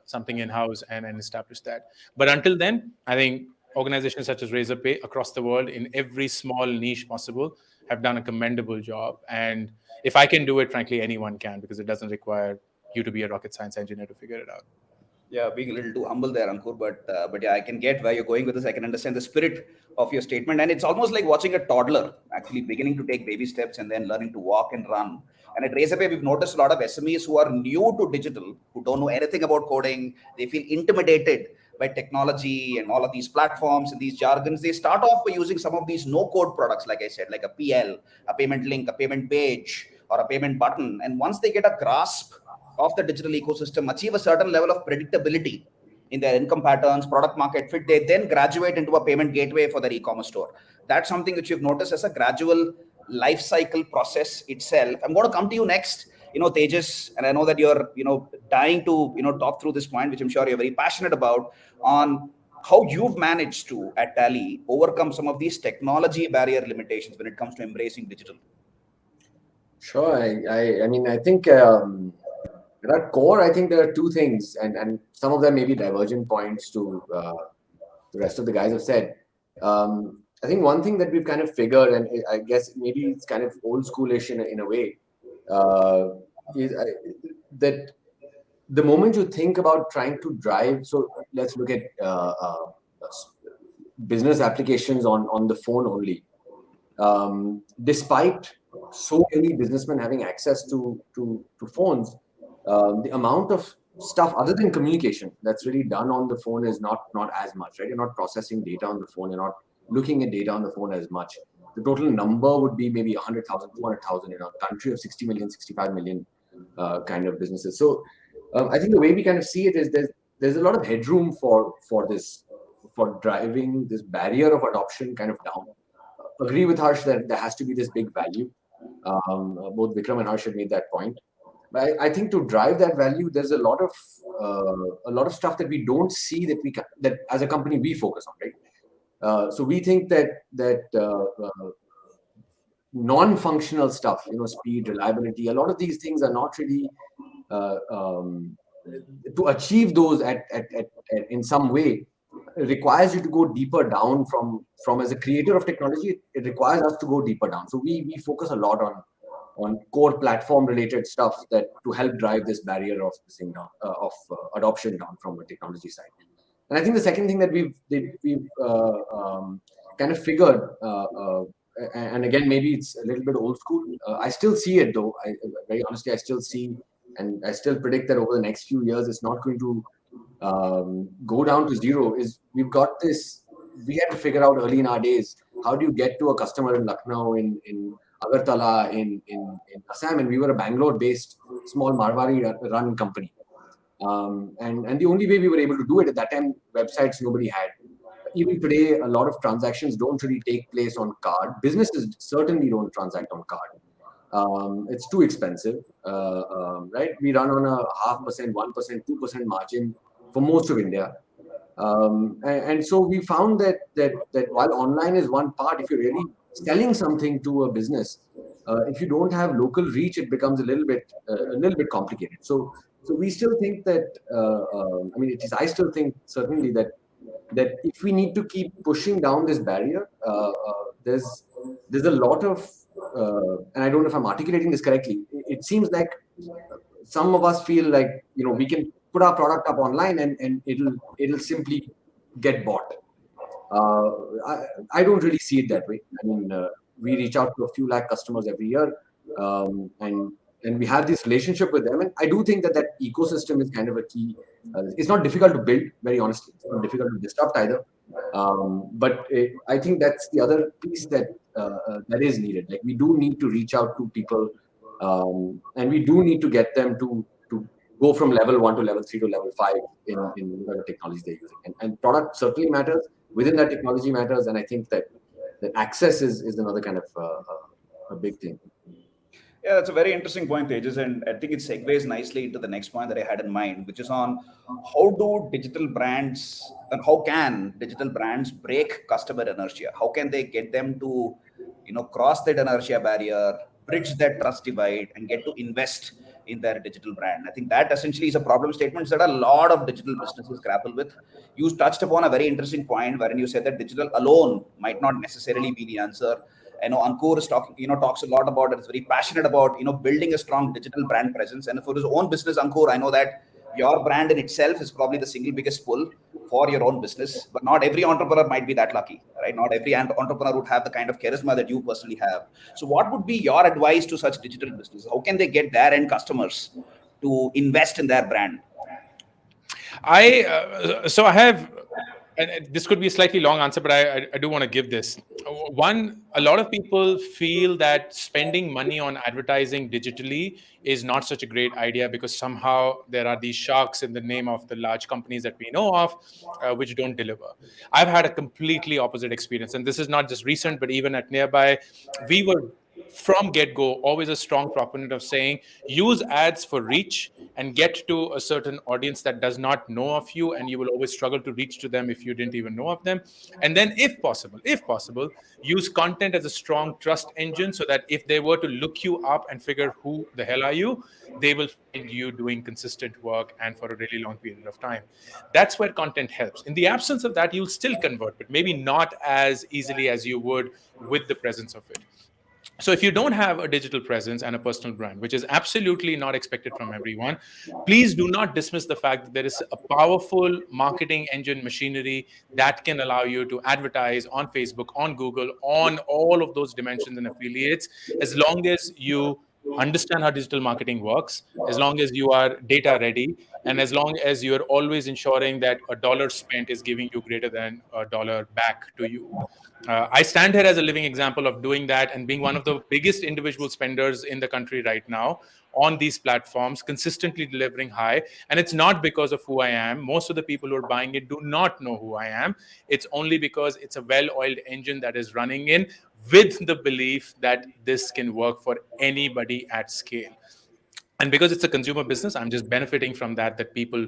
something in-house and establish that. But until then, I think organizations such as Razorpay across the world in every small niche possible have done a commendable job. And if I can do it, frankly, anyone can, because it doesn't require you to be a rocket science engineer to figure it out. Yeah, being a little too humble there, Ankur, but yeah, I can get where you're going with this. I can understand the spirit of your statement, and it's almost like watching a toddler actually beginning to take baby steps and then learning to walk and run. And at Razorpay, we've noticed a lot of SMEs who are new to digital, who don't know anything about coding. They feel intimidated by technology and all of these platforms and these jargons. They start off by using some of these no-code products, like I said, like a PL, a payment link, a payment page, or a payment button. And once they get a grasp of the digital ecosystem, achieve a certain level of predictability in their income patterns, product market fit, they then graduate into a payment gateway for their e-commerce store. That's something which you've noticed as a gradual life cycle process itself. I'm going to come to you next, Tejas, and I know that you're, dying to, talk through this point, which I'm sure you're very passionate about, on how you've managed to, at Tally, overcome some of these technology barrier limitations when it comes to embracing digital. Sure. I mean, I think At core, I think there are two things, and some of them may be divergent points to the rest of the guys have said. I think one thing that we've kind of figured, and I guess maybe it's kind of old schoolish in a way, is that the moment you think about trying to drive, so let's look at business applications on the phone only. Despite so many businessmen having access to phones, the amount of stuff other than communication that's really done on the phone is not as much, right? You're not processing data on the phone. You're not looking at data on the phone as much. The total number would be maybe 100,000, 200,000 in a country of 60 million, 65 million kind of businesses. So I think the way we kind of see it is there's a lot of headroom for driving this barrier of adoption kind of down. Agree with Harsh that there has to be this big value. Both Vikram and Harsh have made that point. But I think to drive that value, there's a lot of stuff that we don't see that as a company we focus on, right? So we think that non-functional stuff, speed, reliability, a lot of these things are not really to achieve those at in some way. It requires you to go deeper down from as a creator of technology. It requires us to go deeper down. So we focus a lot on core platform related stuff that to help drive this barrier of adoption down from a technology side. And I think the second thing that we've kind of figured, and again maybe it's a little bit old school. I still see it though. Very honestly, I still see, and I still predict that over the next few years, it's not going to go down to zero. Is we've got this. We had to figure out early in our days, how do you get to a customer in Lucknow, in Agartala, in Assam, and we were a Bangalore-based small Marwari-run company. And the only way we were able to do it at that time, websites nobody had. Even today, a lot of transactions don't really take place on card. Businesses certainly don't transact on card. It's too expensive, right? We run on a 0.5%, 1%, 2% margin for most of India. And so we found that while online is one part, if you're really selling something to a business, if you don't have local reach, it becomes a little bit complicated. So we still think that, I still think certainly that if we need to keep pushing down this barrier, there's a lot of, and I don't know if I'm articulating this correctly. It seems like some of us feel like, we can put our product up online and it'll simply get bought. I don't really see it that way. I mean, we reach out to a few lakh customers every year, and we have this relationship with them. And I do think that ecosystem is kind of a key. It's not difficult to build, very honestly. It's not difficult to disrupt either. But I think that's the other piece that is needed. Like, we do need to reach out to people, and we do need to get them to go from level 1 to level 3 to level 5 in whatever technology they're using. And product certainly matters. Within that, technology matters. And I think that access is another kind of a big thing. Yeah, that's a very interesting point, Tejas, and I think it segues nicely into the next point that I had in mind, which is on how do digital brands and how can digital brands break customer inertia? How can they get them to, cross that inertia barrier, bridge that trust divide, and get to invest in their digital brand? I think that essentially is a problem statement that a lot of digital businesses grapple with. You touched upon a very interesting point wherein you said that digital alone might not necessarily be the answer. I know Ankur is talks a lot about it. Is very passionate about, building a strong digital brand presence. And for his own business, Ankur, I know that your brand in itself is probably the single biggest pull for your own business. But not every entrepreneur might be that lucky, right? Not every entrepreneur would have the kind of charisma that you personally have. So what would be your advice to such digital businesses? How can they get their end customers to invest in their brand? So I have, and this could be a slightly long answer, but I do want to give this. One, a lot of people feel that spending money on advertising digitally is not such a great idea because somehow there are these sharks in the name of the large companies that we know of, which don't deliver. I've had a completely opposite experience. And this is not just recent, but even at Nearby, we were from get-go, always a strong proponent of saying, use ads for reach and get to a certain audience that does not know of you, and you will always struggle to reach to them if you didn't even know of them. And then if possible, use content as a strong trust engine, so that if they were to look you up and figure who the hell are you, they will find you doing consistent work and for a really long period of time. That's where content helps. In the absence of that, you'll still convert, but maybe not as easily as you would with the presence of it. So if you don't have a digital presence and a personal brand, which is absolutely not expected from everyone, please do not dismiss the fact that there is a powerful marketing engine machinery that can allow you to advertise on Facebook, on Google, on all of those dimensions and affiliates, as long as you understand how digital marketing works, as long as you are data ready, and as long as you're always ensuring that a dollar spent is giving you greater than a dollar back to you. I stand here as a living example of doing that and being one of the biggest individual spenders in the country right now on these platforms, consistently delivering high. And it's not because of who I am. Most of the people who are buying it do not know who I am. It's only because it's a well-oiled engine that is running in with the belief that this can work for anybody at scale. And because it's a consumer business, I'm just benefiting from that people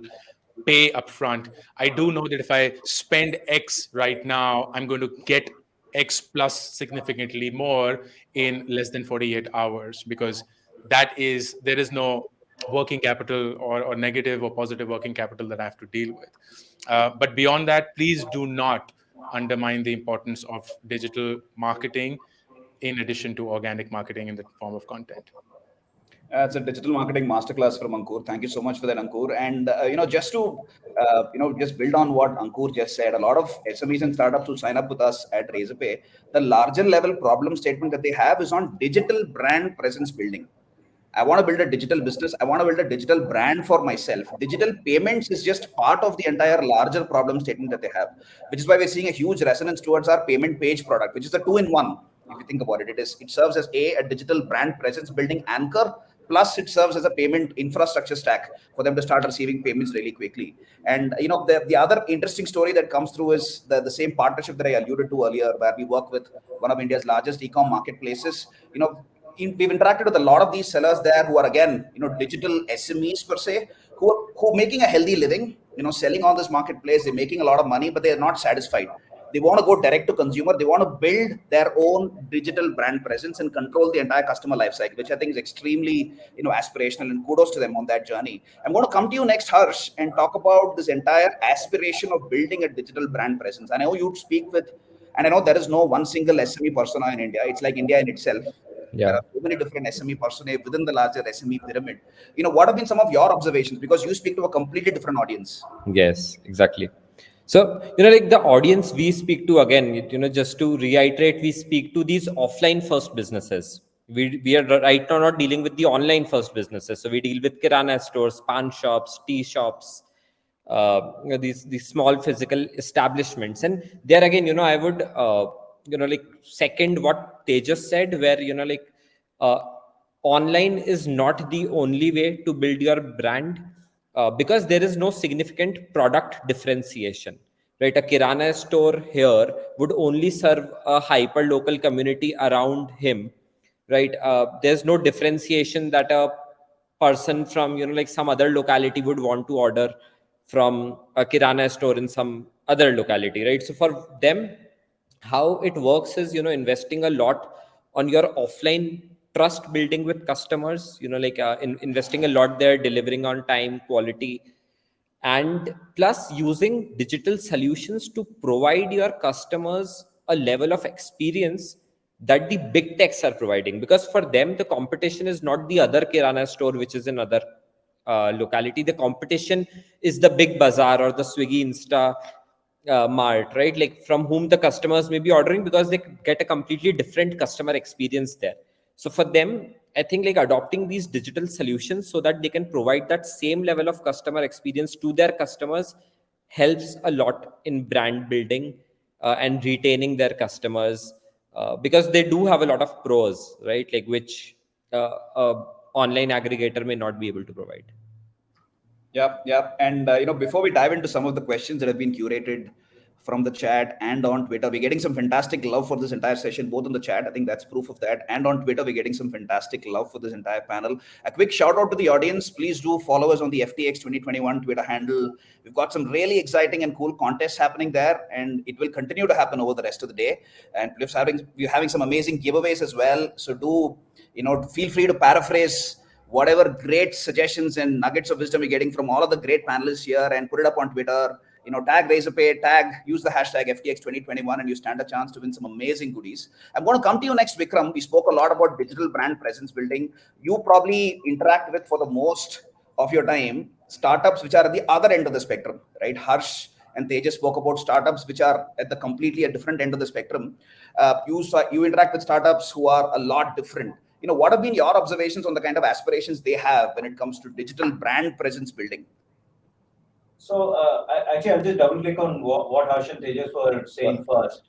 pay upfront. I do know that if I spend X right now, I'm going to get X plus significantly more in less than 48 hours, because there is no working capital or negative or positive working capital that I have to deal with. But beyond that, please do not undermine the importance of digital marketing in addition to organic marketing in the form of content. It's a digital marketing masterclass from Ankur. Thank you so much for that, Ankur. And just to just build on what Ankur just said, a lot of SMEs and startups who sign up with us at Razorpay, the larger level problem statement that they have is on digital brand presence building. I want to build a digital business. I want to build a digital brand for myself. Digital payments is just part of the entire larger problem statement that they have, which is why we're seeing a huge resonance towards our payment page product, which is the 2-in-1. If you think about it, it serves as a digital brand presence building anchor, plus it serves as a payment infrastructure stack for them to start receiving payments really quickly. And the other interesting story that comes through is the same partnership that I alluded to earlier, where we work with one of India's largest e-com marketplaces. We've interacted with a lot of these sellers there who are, again, digital SMEs per se, who are making a healthy living, selling on this marketplace. They're making a lot of money, but they're not satisfied. They want to go direct to consumer. They want to build their own digital brand presence and control the entire customer lifecycle, which I think is extremely, aspirational, and kudos to them on that journey. I'm going to come to you next, Harsh, and talk about this entire aspiration of building a digital brand presence. And I know you'd speak with, and I know there is no one single SME persona in India. It's like India in itself. Yeah. There are so many different SME personae within the larger SME pyramid. What have been some of your observations? Because you speak to a completely different audience. Yes, exactly. So, like the audience we speak to, again, just to reiterate, we speak to these offline first businesses. We are right now not dealing with the online first businesses. So we deal with kirana stores, pan shops, tea shops, these small physical establishments. And there again, I would, second what Tejas said, where, online is not the only way to build your brand. Because there is no significant product differentiation, right? A kirana store here would only serve a hyper local community around him, right? There's no differentiation that a person from some other locality would want to order from a kirana store in some other locality, right? So for them, how it works is investing a lot on your offline trust building with customers, investing a lot there, delivering on time, quality, and plus using digital solutions to provide your customers a level of experience that the big techs are providing. Because for them, the competition is not the other kirana store which is in other locality. The competition is the big bazaar or the Swiggy Insta mart, right? Like from whom the customers may be ordering, because they get a completely different customer experience there. So for them, I think adopting these digital solutions so that they can provide that same level of customer experience to their customers helps a lot in brand building and retaining their customers, because they do have a lot of pros, right? Which online aggregator may not be able to provide. Yeah. And, before we dive into some of the questions that have been curated from the chat and on Twitter. We're getting some fantastic love for this entire session, both on the chat. I think that's proof of that. And on Twitter, we're getting some fantastic love for this entire panel. A quick shout out to the audience. Please do follow us on the FTX 2021 Twitter handle. We've got some really exciting and cool contests happening there, and it will continue to happen over the rest of the day. And we're having some amazing giveaways as well. So do, feel free to paraphrase whatever great suggestions and nuggets of wisdom you're getting from all of the great panelists here and put it up on Twitter. Tag Razorpay, use the hashtag FTX2021, and you stand a chance to win some amazing goodies. I'm going to come to you next, Vikram. We spoke a lot about digital brand presence building. You probably interact with, for the most of your time, startups which are at the other end of the spectrum, right? Harsh and Tejas spoke about startups which are at the completely a different end of the spectrum. You interact with startups who are a lot different. What have been your observations on the kind of aspirations they have when it comes to digital brand presence building? So actually, I'll just double click on what Harsh and Tejas were saying first,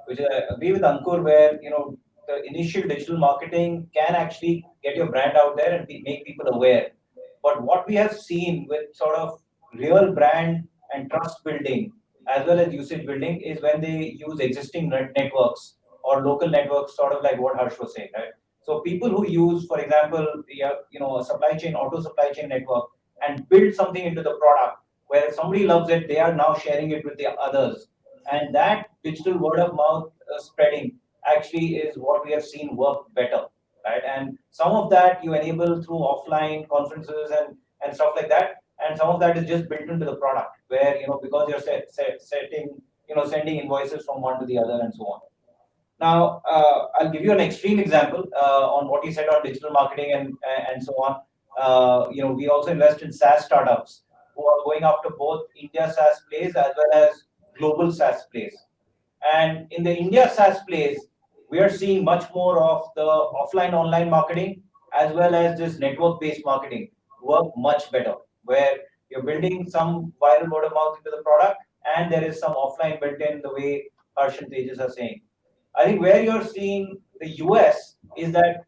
which I agree with Ankur, where the initial digital marketing can actually get your brand out there and make people aware. But what we have seen with sort of real brand and trust building as well as usage building is when they use existing networks or local networks, sort of like what Harsh was saying, right? So people who use, for example, a supply chain, auto supply chain network, and build something into the product where if somebody loves it, they are now sharing it with the others. And that digital word of mouth spreading actually is what we have seen work better, right? And some of that you enable through offline conferences and stuff like that. And some of that is just built into the product where, because you're sending invoices from one to the other and so on. Now, I'll give you an extreme example on what you said on digital marketing and so on. We also invest in SaaS startups who are going after both India SaaS plays as well as global SaaS plays. And in the India SaaS plays, we are seeing much more of the offline online marketing as well as this network-based marketing work much better, where you're building some viral word of mouth into the product and there is some offline built in, the way Harsh and Tejas are saying. I think where you're seeing the US is that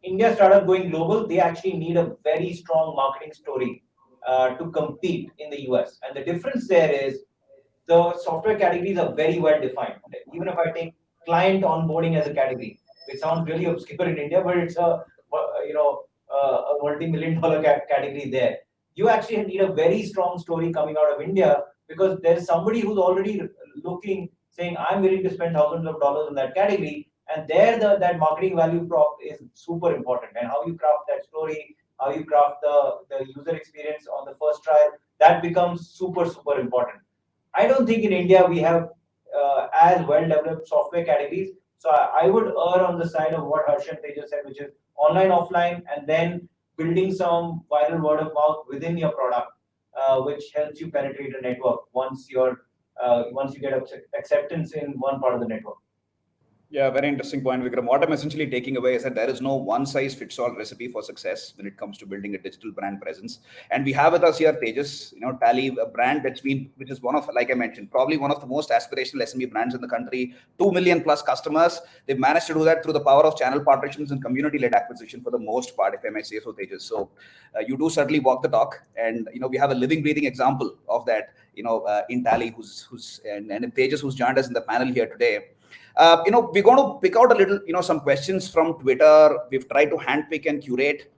India startup going global, they actually need a very strong marketing story to compete in the US. And the difference there is the software categories are very well defined. Even if I take client onboarding as a category, it sounds really obscure in India, but it's a multi-million-dollar category there. You actually need a very strong story coming out of India because there's somebody who's already looking, saying, I'm willing to spend thousands of dollars in that category. And there, that marketing value prop is super important. And how you craft that story, how you craft the user experience on the first trial, that becomes super, super important. I don't think in India we have as well-developed software categories. So I would err on the side of what Harsh and Tejas said, which is online, offline, and then building some viral word of mouth within your product, which helps you penetrate a network once you get acceptance in one part of the network. Yeah, very interesting point, Vikram. What I'm essentially taking away is that there is no one-size-fits-all recipe for success when it comes to building a digital brand presence. And we have with us here Tejas, Tally, a brand which is one of, like I mentioned, probably one of the most aspirational SME brands in the country. 2 million plus customers. They've managed to do that through the power of channel partnerships and community-led acquisition for the most part, if I may say so, Tejas. So you do certainly walk the talk, and we have a living, breathing example of that. In Tally, and in Tejas, who's joined us in the panel here today. We're going to pick out a little, some questions from Twitter. We've tried to handpick and curate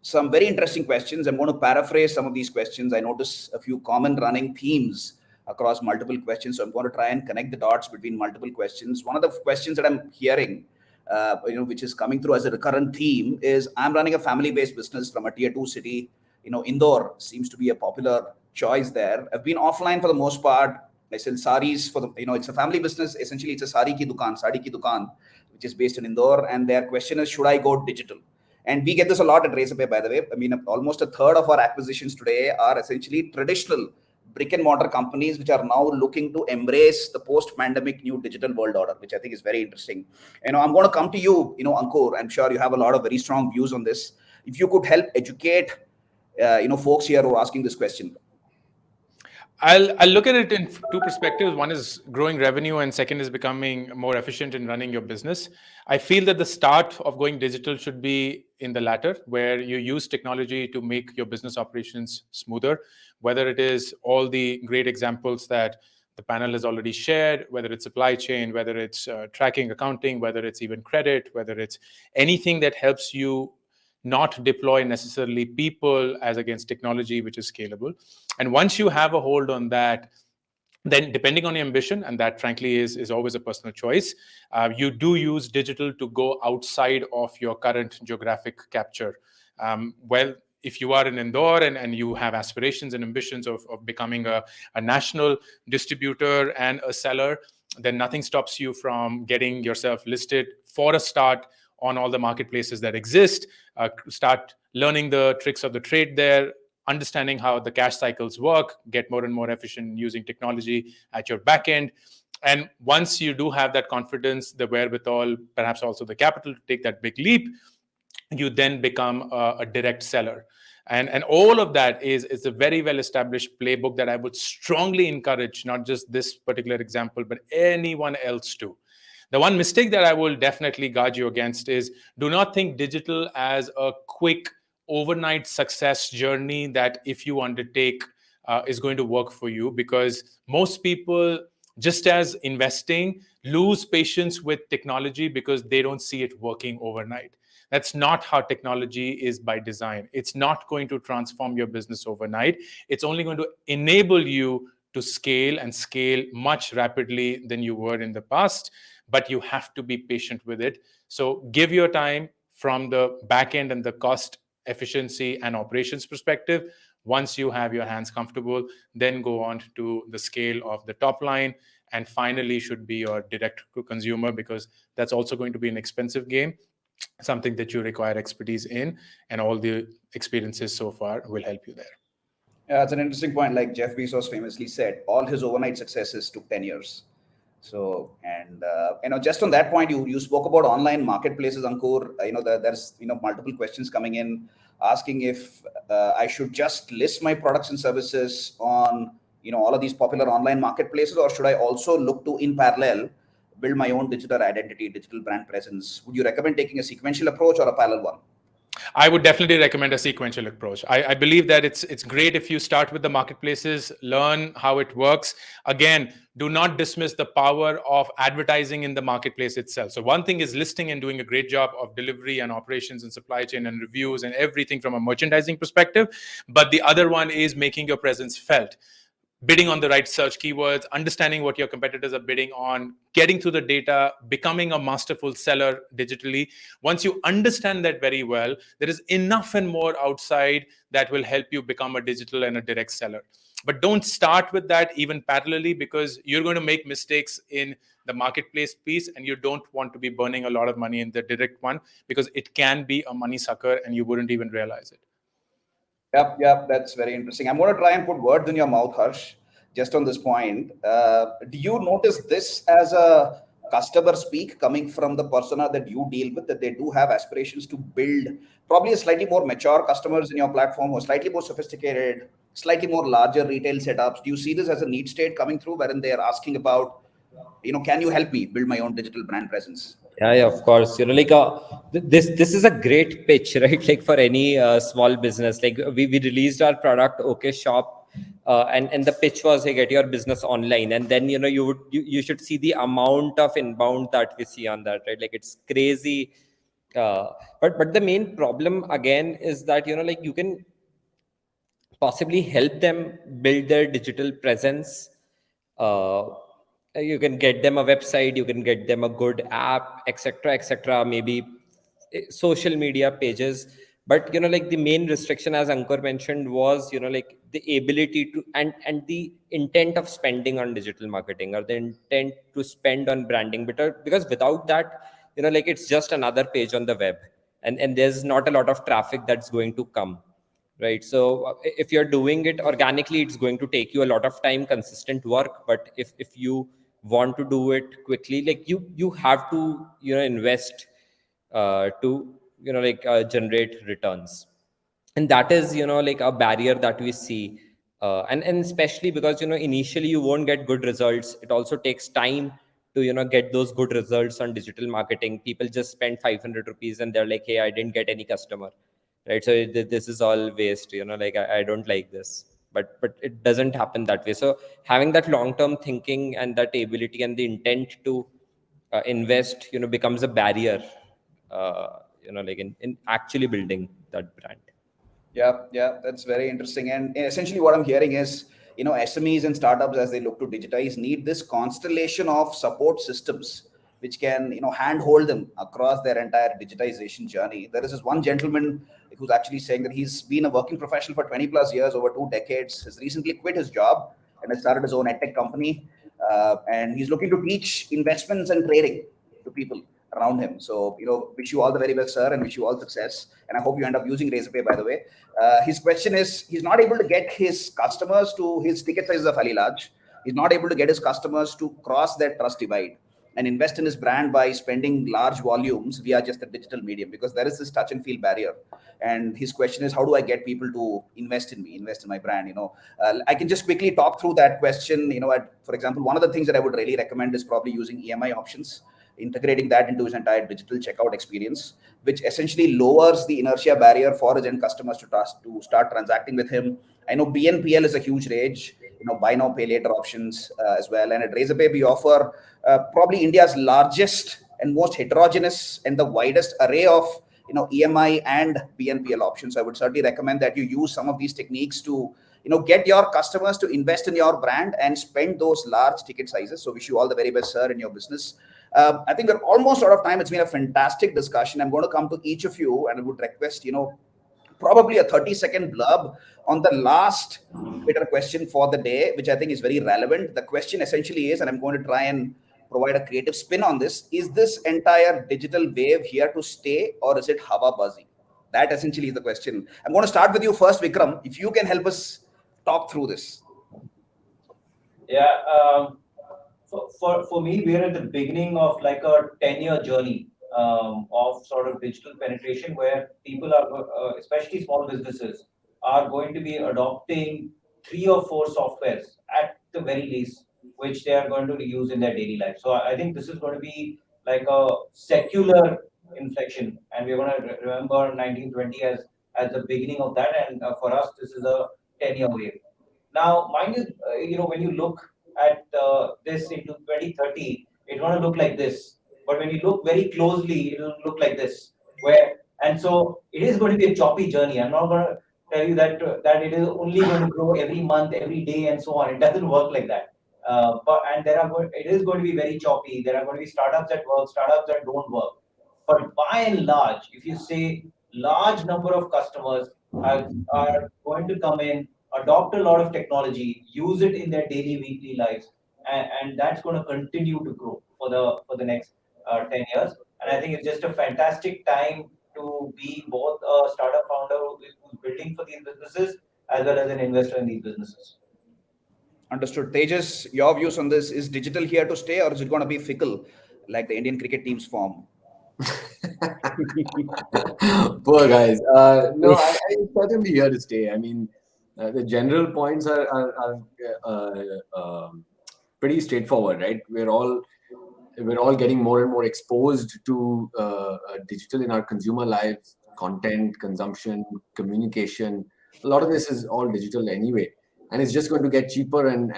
some very interesting questions. I'm going to paraphrase some of these questions. I notice a few common running themes across multiple questions. So I'm going to try and connect the dots between multiple questions. One of the questions that I'm hearing, which is coming through as a recurrent theme is, I'm running a family-based business from a tier 2 city. Indore seems to be a popular choice there. I've been offline for the most part. I sell saris for the, it's a family business. Essentially, it's a sari ki dukaan, which is based in Indore. And their question is, should I go digital? And we get this a lot at Razorpay, by the way. I mean, almost a third of our acquisitions today are essentially traditional brick and mortar companies, which are now looking to embrace the post-pandemic new digital world order, which I think is very interesting. I'm going to come to you, Ankur. I'm sure you have a lot of very strong views on this. If you could help educate, folks here who are asking this question. I'll look at it in two perspectives. One is growing revenue, and second is becoming more efficient in running your business. I feel that the start of going digital should be in the latter, where you use technology to make your business operations smoother, whether it is all the great examples that the panel has already shared, whether it's supply chain, whether it's tracking accounting, whether it's even credit, whether it's anything that helps you not deploy necessarily people as against technology, which is scalable. And once you have a hold on that, then depending on your ambition, and that frankly is always a personal choice, you do use digital to go outside of your current geographic capture. Well, if you are in Indore and you have aspirations and ambitions of becoming a national distributor and a seller, then nothing stops you from getting yourself listed for a start on all the marketplaces that exist, start learning the tricks of the trade there, understanding how the cash cycles work, get more and more efficient using technology at your back end. And once you do have that confidence, the wherewithal, perhaps also the capital to take that big leap, you then become a direct seller. And all of that is a very well-established playbook that I would strongly encourage, not just this particular example, but anyone else to. The one mistake that I will definitely guard you against is do not think digital as a quick overnight success journey that if you undertake is going to work for you, because most people, just as investing, lose patience with technology because they don't see it working overnight. That's not how technology is by design. It's not going to transform your business overnight. It's only going to enable you to scale and scale much rapidly than you were in the past, but you have to be patient with it. So give your time from the back end and the cost efficiency and operations perspective. Once you have your hands comfortable, then go on to the scale of the top line, and finally should be your direct to consumer, because that's also going to be an expensive game, something that you require expertise in, and all the experiences so far will help you there. Yeah, it's an interesting point. Like Jeff Bezos famously said, all his overnight successes took 10 years. So, and just on that point, you spoke about online marketplaces, Ankur. There's multiple questions coming in asking if I should just list my products and services on all of these popular online marketplaces, or should I also look to, in parallel, build my own digital identity, digital brand presence? Would you recommend taking a sequential approach or a parallel one? I would definitely recommend a sequential approach. I believe that it's great if you start with the marketplaces, learn how it works. Again, do not dismiss the power of advertising in the marketplace itself. So one thing is listing and doing a great job of delivery and operations and supply chain and reviews and everything from a merchandising perspective. But the other one is making your presence felt. Bidding on the right search keywords, understanding what your competitors are bidding on, getting through the data, becoming a masterful seller digitally. Once you understand that very well, there is enough and more outside that will help you become a digital and a direct seller. But don't start with that even parallelly, because you're going to make mistakes in the marketplace piece, and you don't want to be burning a lot of money in the direct one, because it can be a money sucker and you wouldn't even realize it. Yep, that's very interesting. I'm going to try and put words in your mouth, Harsh, just on this point. Do you notice this as a customer speak coming from the persona that you deal with, that they do have aspirations to build probably a slightly more mature customers in your platform, or slightly more sophisticated, slightly more larger retail setups? Do you see this as a need state coming through, wherein they are asking about, can you help me build my own digital brand presence? Yeah, of course. This is a great pitch, right? Like for any small business. Like we released our product, OK Shop, and the pitch was, hey, get your business online, and then you should see the amount of inbound that we see on that, right? Like it's crazy. But the main problem again is that you can possibly help them build their digital presence. You can get them a website, you can get them a good app, etc., maybe social media pages. But the main restriction, as Ankur mentioned, was the ability to and the intent of spending on digital marketing, or the intent to spend on branding, because without that, it's just another page on the web, and there's not a lot of traffic that's going to come. Right. So if you're doing it organically, it's going to take you a lot of time, consistent work. But if you want to do it quickly, like you have to invest to generate returns, and that is a barrier that we see, and especially because initially you won't get good results. It also takes time to get those good results on digital marketing. People just spend 500 rupees and they're like, hey, I didn't get any customer. Right. So this is all waste, I don't like this. but it doesn't happen that way. So having that long-term thinking and that ability and the intent to invest, becomes a barrier, like in actually building that brand. Yeah, that's very interesting. And essentially, what I'm hearing is, SMEs and startups, as they look to digitize, need this constellation of support systems which can, handhold them across their entire digitization journey. There is this one gentleman who's actually saying that he's been a working professional for 20 plus years, over 2 decades, has recently quit his job and has started his own edtech company. And he's looking to teach investments and trading to people around him. So, wish you all the very best, sir, and wish you all success. And I hope you end up using Razorpay, by the way. His question is, he's not able to get his customers to, his ticket sizes are fairly large. He's not able to get his customers to cross that trust divide and invest in his brand by spending large volumes via just the digital medium, because there is this touch and feel barrier. And his question is, how do I get people to invest in me, invest in my brand? I can just quickly talk through that question. For example, one of the things that I would really recommend is probably using EMI options, integrating that into his entire digital checkout experience, which essentially lowers the inertia barrier for his end customers to start transacting with him. I know BNPL is a huge rage, buy now, pay later options as well. And at Razorpay, we offer probably India's largest and most heterogeneous and the widest array of EMI and BNPL options. I would certainly recommend that you use some of these techniques to get your customers to invest in your brand and spend those large ticket sizes. So wish you all the very best, sir, in your business. I think we're almost out of time. It's been a fantastic discussion. I'm going to come to each of you and I would request, probably a 30-second blurb on the last Twitter question for the day, which I think is very relevant. The question essentially is, and I'm going to try and provide a creative spin on this, is this entire digital wave here to stay, or is it hawa buzzing? That essentially is the question. I'm going to start with you first, Vikram. If you can help us talk through this. Yeah. For me, we're at the beginning of like a 10-year journey of sort of digital penetration, where people are, especially small businesses, are going to be adopting 3 or 4 softwares at the very least, which they are going to use in their daily life. So I think this is going to be like a secular inflection, and we're going to remember 1920 as the beginning of that. And for us, this is a 10-year wave. Now, mind you, when you look at this into 2030, it's going to look like this. But when you look very closely, it will look like this. And so it is going to be a choppy journey. I'm not going to tell you that it is only going to grow every month, every day, and so on. It doesn't work like that. It is going to be very choppy. There are going to be startups that work, startups that don't work. But by and large, if you say large number of customers are going to come in, adopt a lot of technology, use it in their daily, weekly lives, and that's going to continue to grow for the next 10 years. And I think it's just a fantastic time to be both a startup founder who's building for these businesses as well as an investor in these businesses. Understood. Tejas, your views on this: is digital here to stay, or is it going to be fickle like the Indian cricket team's form? Poor guys. No, I certainly here to stay. I mean, the general points are pretty straightforward, right? We're all getting more and more exposed to digital in our consumer lives, content consumption, communication. A lot of this is all digital anyway, and it's just going to get cheaper, and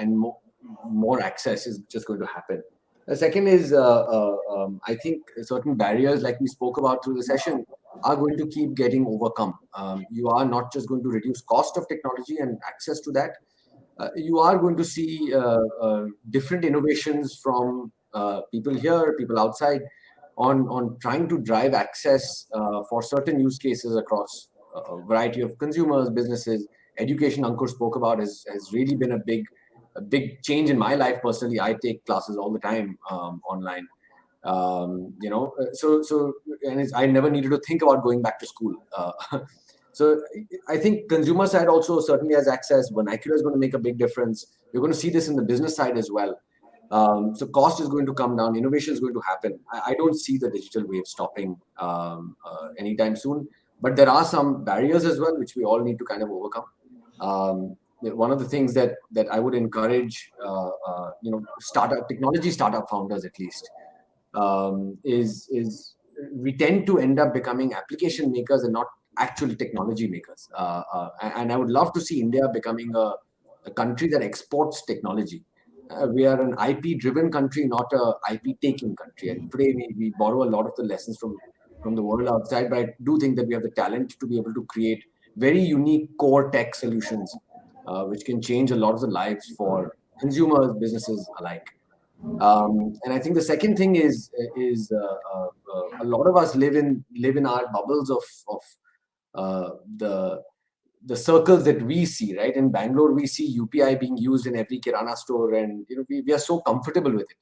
more access is just going to happen. The second is, I think certain barriers, like we spoke about through the session, are going to keep getting overcome. You are not just going to reduce cost of technology and access to that. You are going to see different innovations from people here, people outside, on trying to drive access for certain use cases across a variety of consumers, businesses. Education, Ankur spoke about, has really been a big change in my life personally. I take classes all the time online. I never needed to think about going back to school. So I think consumer side also certainly has access. Vernacular is going to make a big difference. You're going to see this in the business side as well. So cost is going to come down. Innovation is going to happen. I don't see the digital wave stopping anytime soon. But there are some barriers as well, which we all need to kind of overcome. One of the things that I would encourage, technology startup founders at least, is we tend to end up becoming application makers and not actual technology makers. And I would love to see India becoming a a country that exports technology. We are an IP-driven country, not a IP-taking country. And today we borrow a lot of the lessons from the world outside, but I do think that we have the talent to be able to create very unique core tech solutions, which can change a lot of the lives for consumers, businesses alike. And I think the second thing is a lot of us live in our bubbles of the circles that we see, right? In Bangalore, we see UPI being used in every Kirana store, and we are so comfortable with it.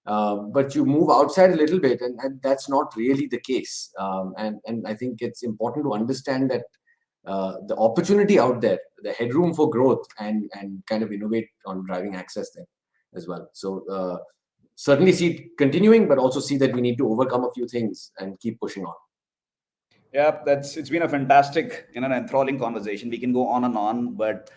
But you move outside a little bit, and that's not really the case. And I think it's important to understand that the opportunity out there, the headroom for growth, and kind of innovate on driving access there as well. So certainly see it continuing, but also see that we need to overcome a few things and keep pushing on. Yeah, it's been a fantastic, enthralling conversation. We can go on and on, but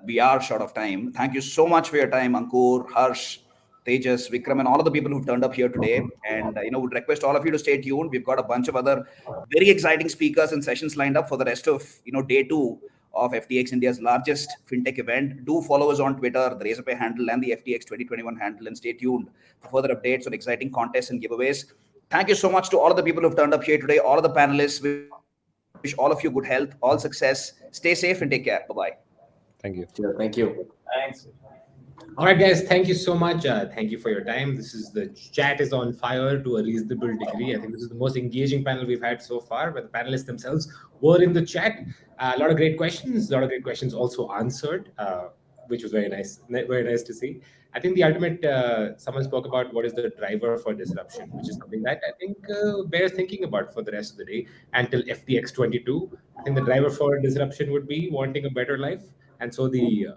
we are short of time. Thank you so much for your time, Ankur, Harsh, Tejas, Vikram, and all of the people who've turned up here today. And would request all of you to stay tuned. We've got a bunch of other very exciting speakers and sessions lined up for the rest of day 2 of FTX India's largest fintech event. Do follow us on Twitter, the Razorpay handle and the FTX 2021 handle, and stay tuned for further updates on exciting contests and giveaways. Thank you so much to all of the people who've turned up here today, all of the panelists. Wish all of you good health, all success. Stay safe and take care. Bye-bye. Thank you. Sure, thank you. Thanks. All right, guys, thank you so much. Thank you for your time. The chat is on fire to a reasonable degree. I think this is the most engaging panel we've had so far, where the panelists themselves were in the chat. A lot of great questions, also answered, which was very nice to see. I think the ultimate, someone spoke about what is the driver for disruption, which is something that I think bears thinking about for the rest of the day until FTX 22. I think the driver for disruption would be wanting a better life. And so the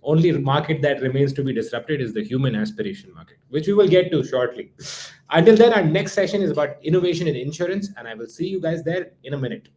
only market that remains to be disrupted is the human aspiration market, which we will get to shortly. Until then, our next session is about innovation in insurance, and I will see you guys there in a minute.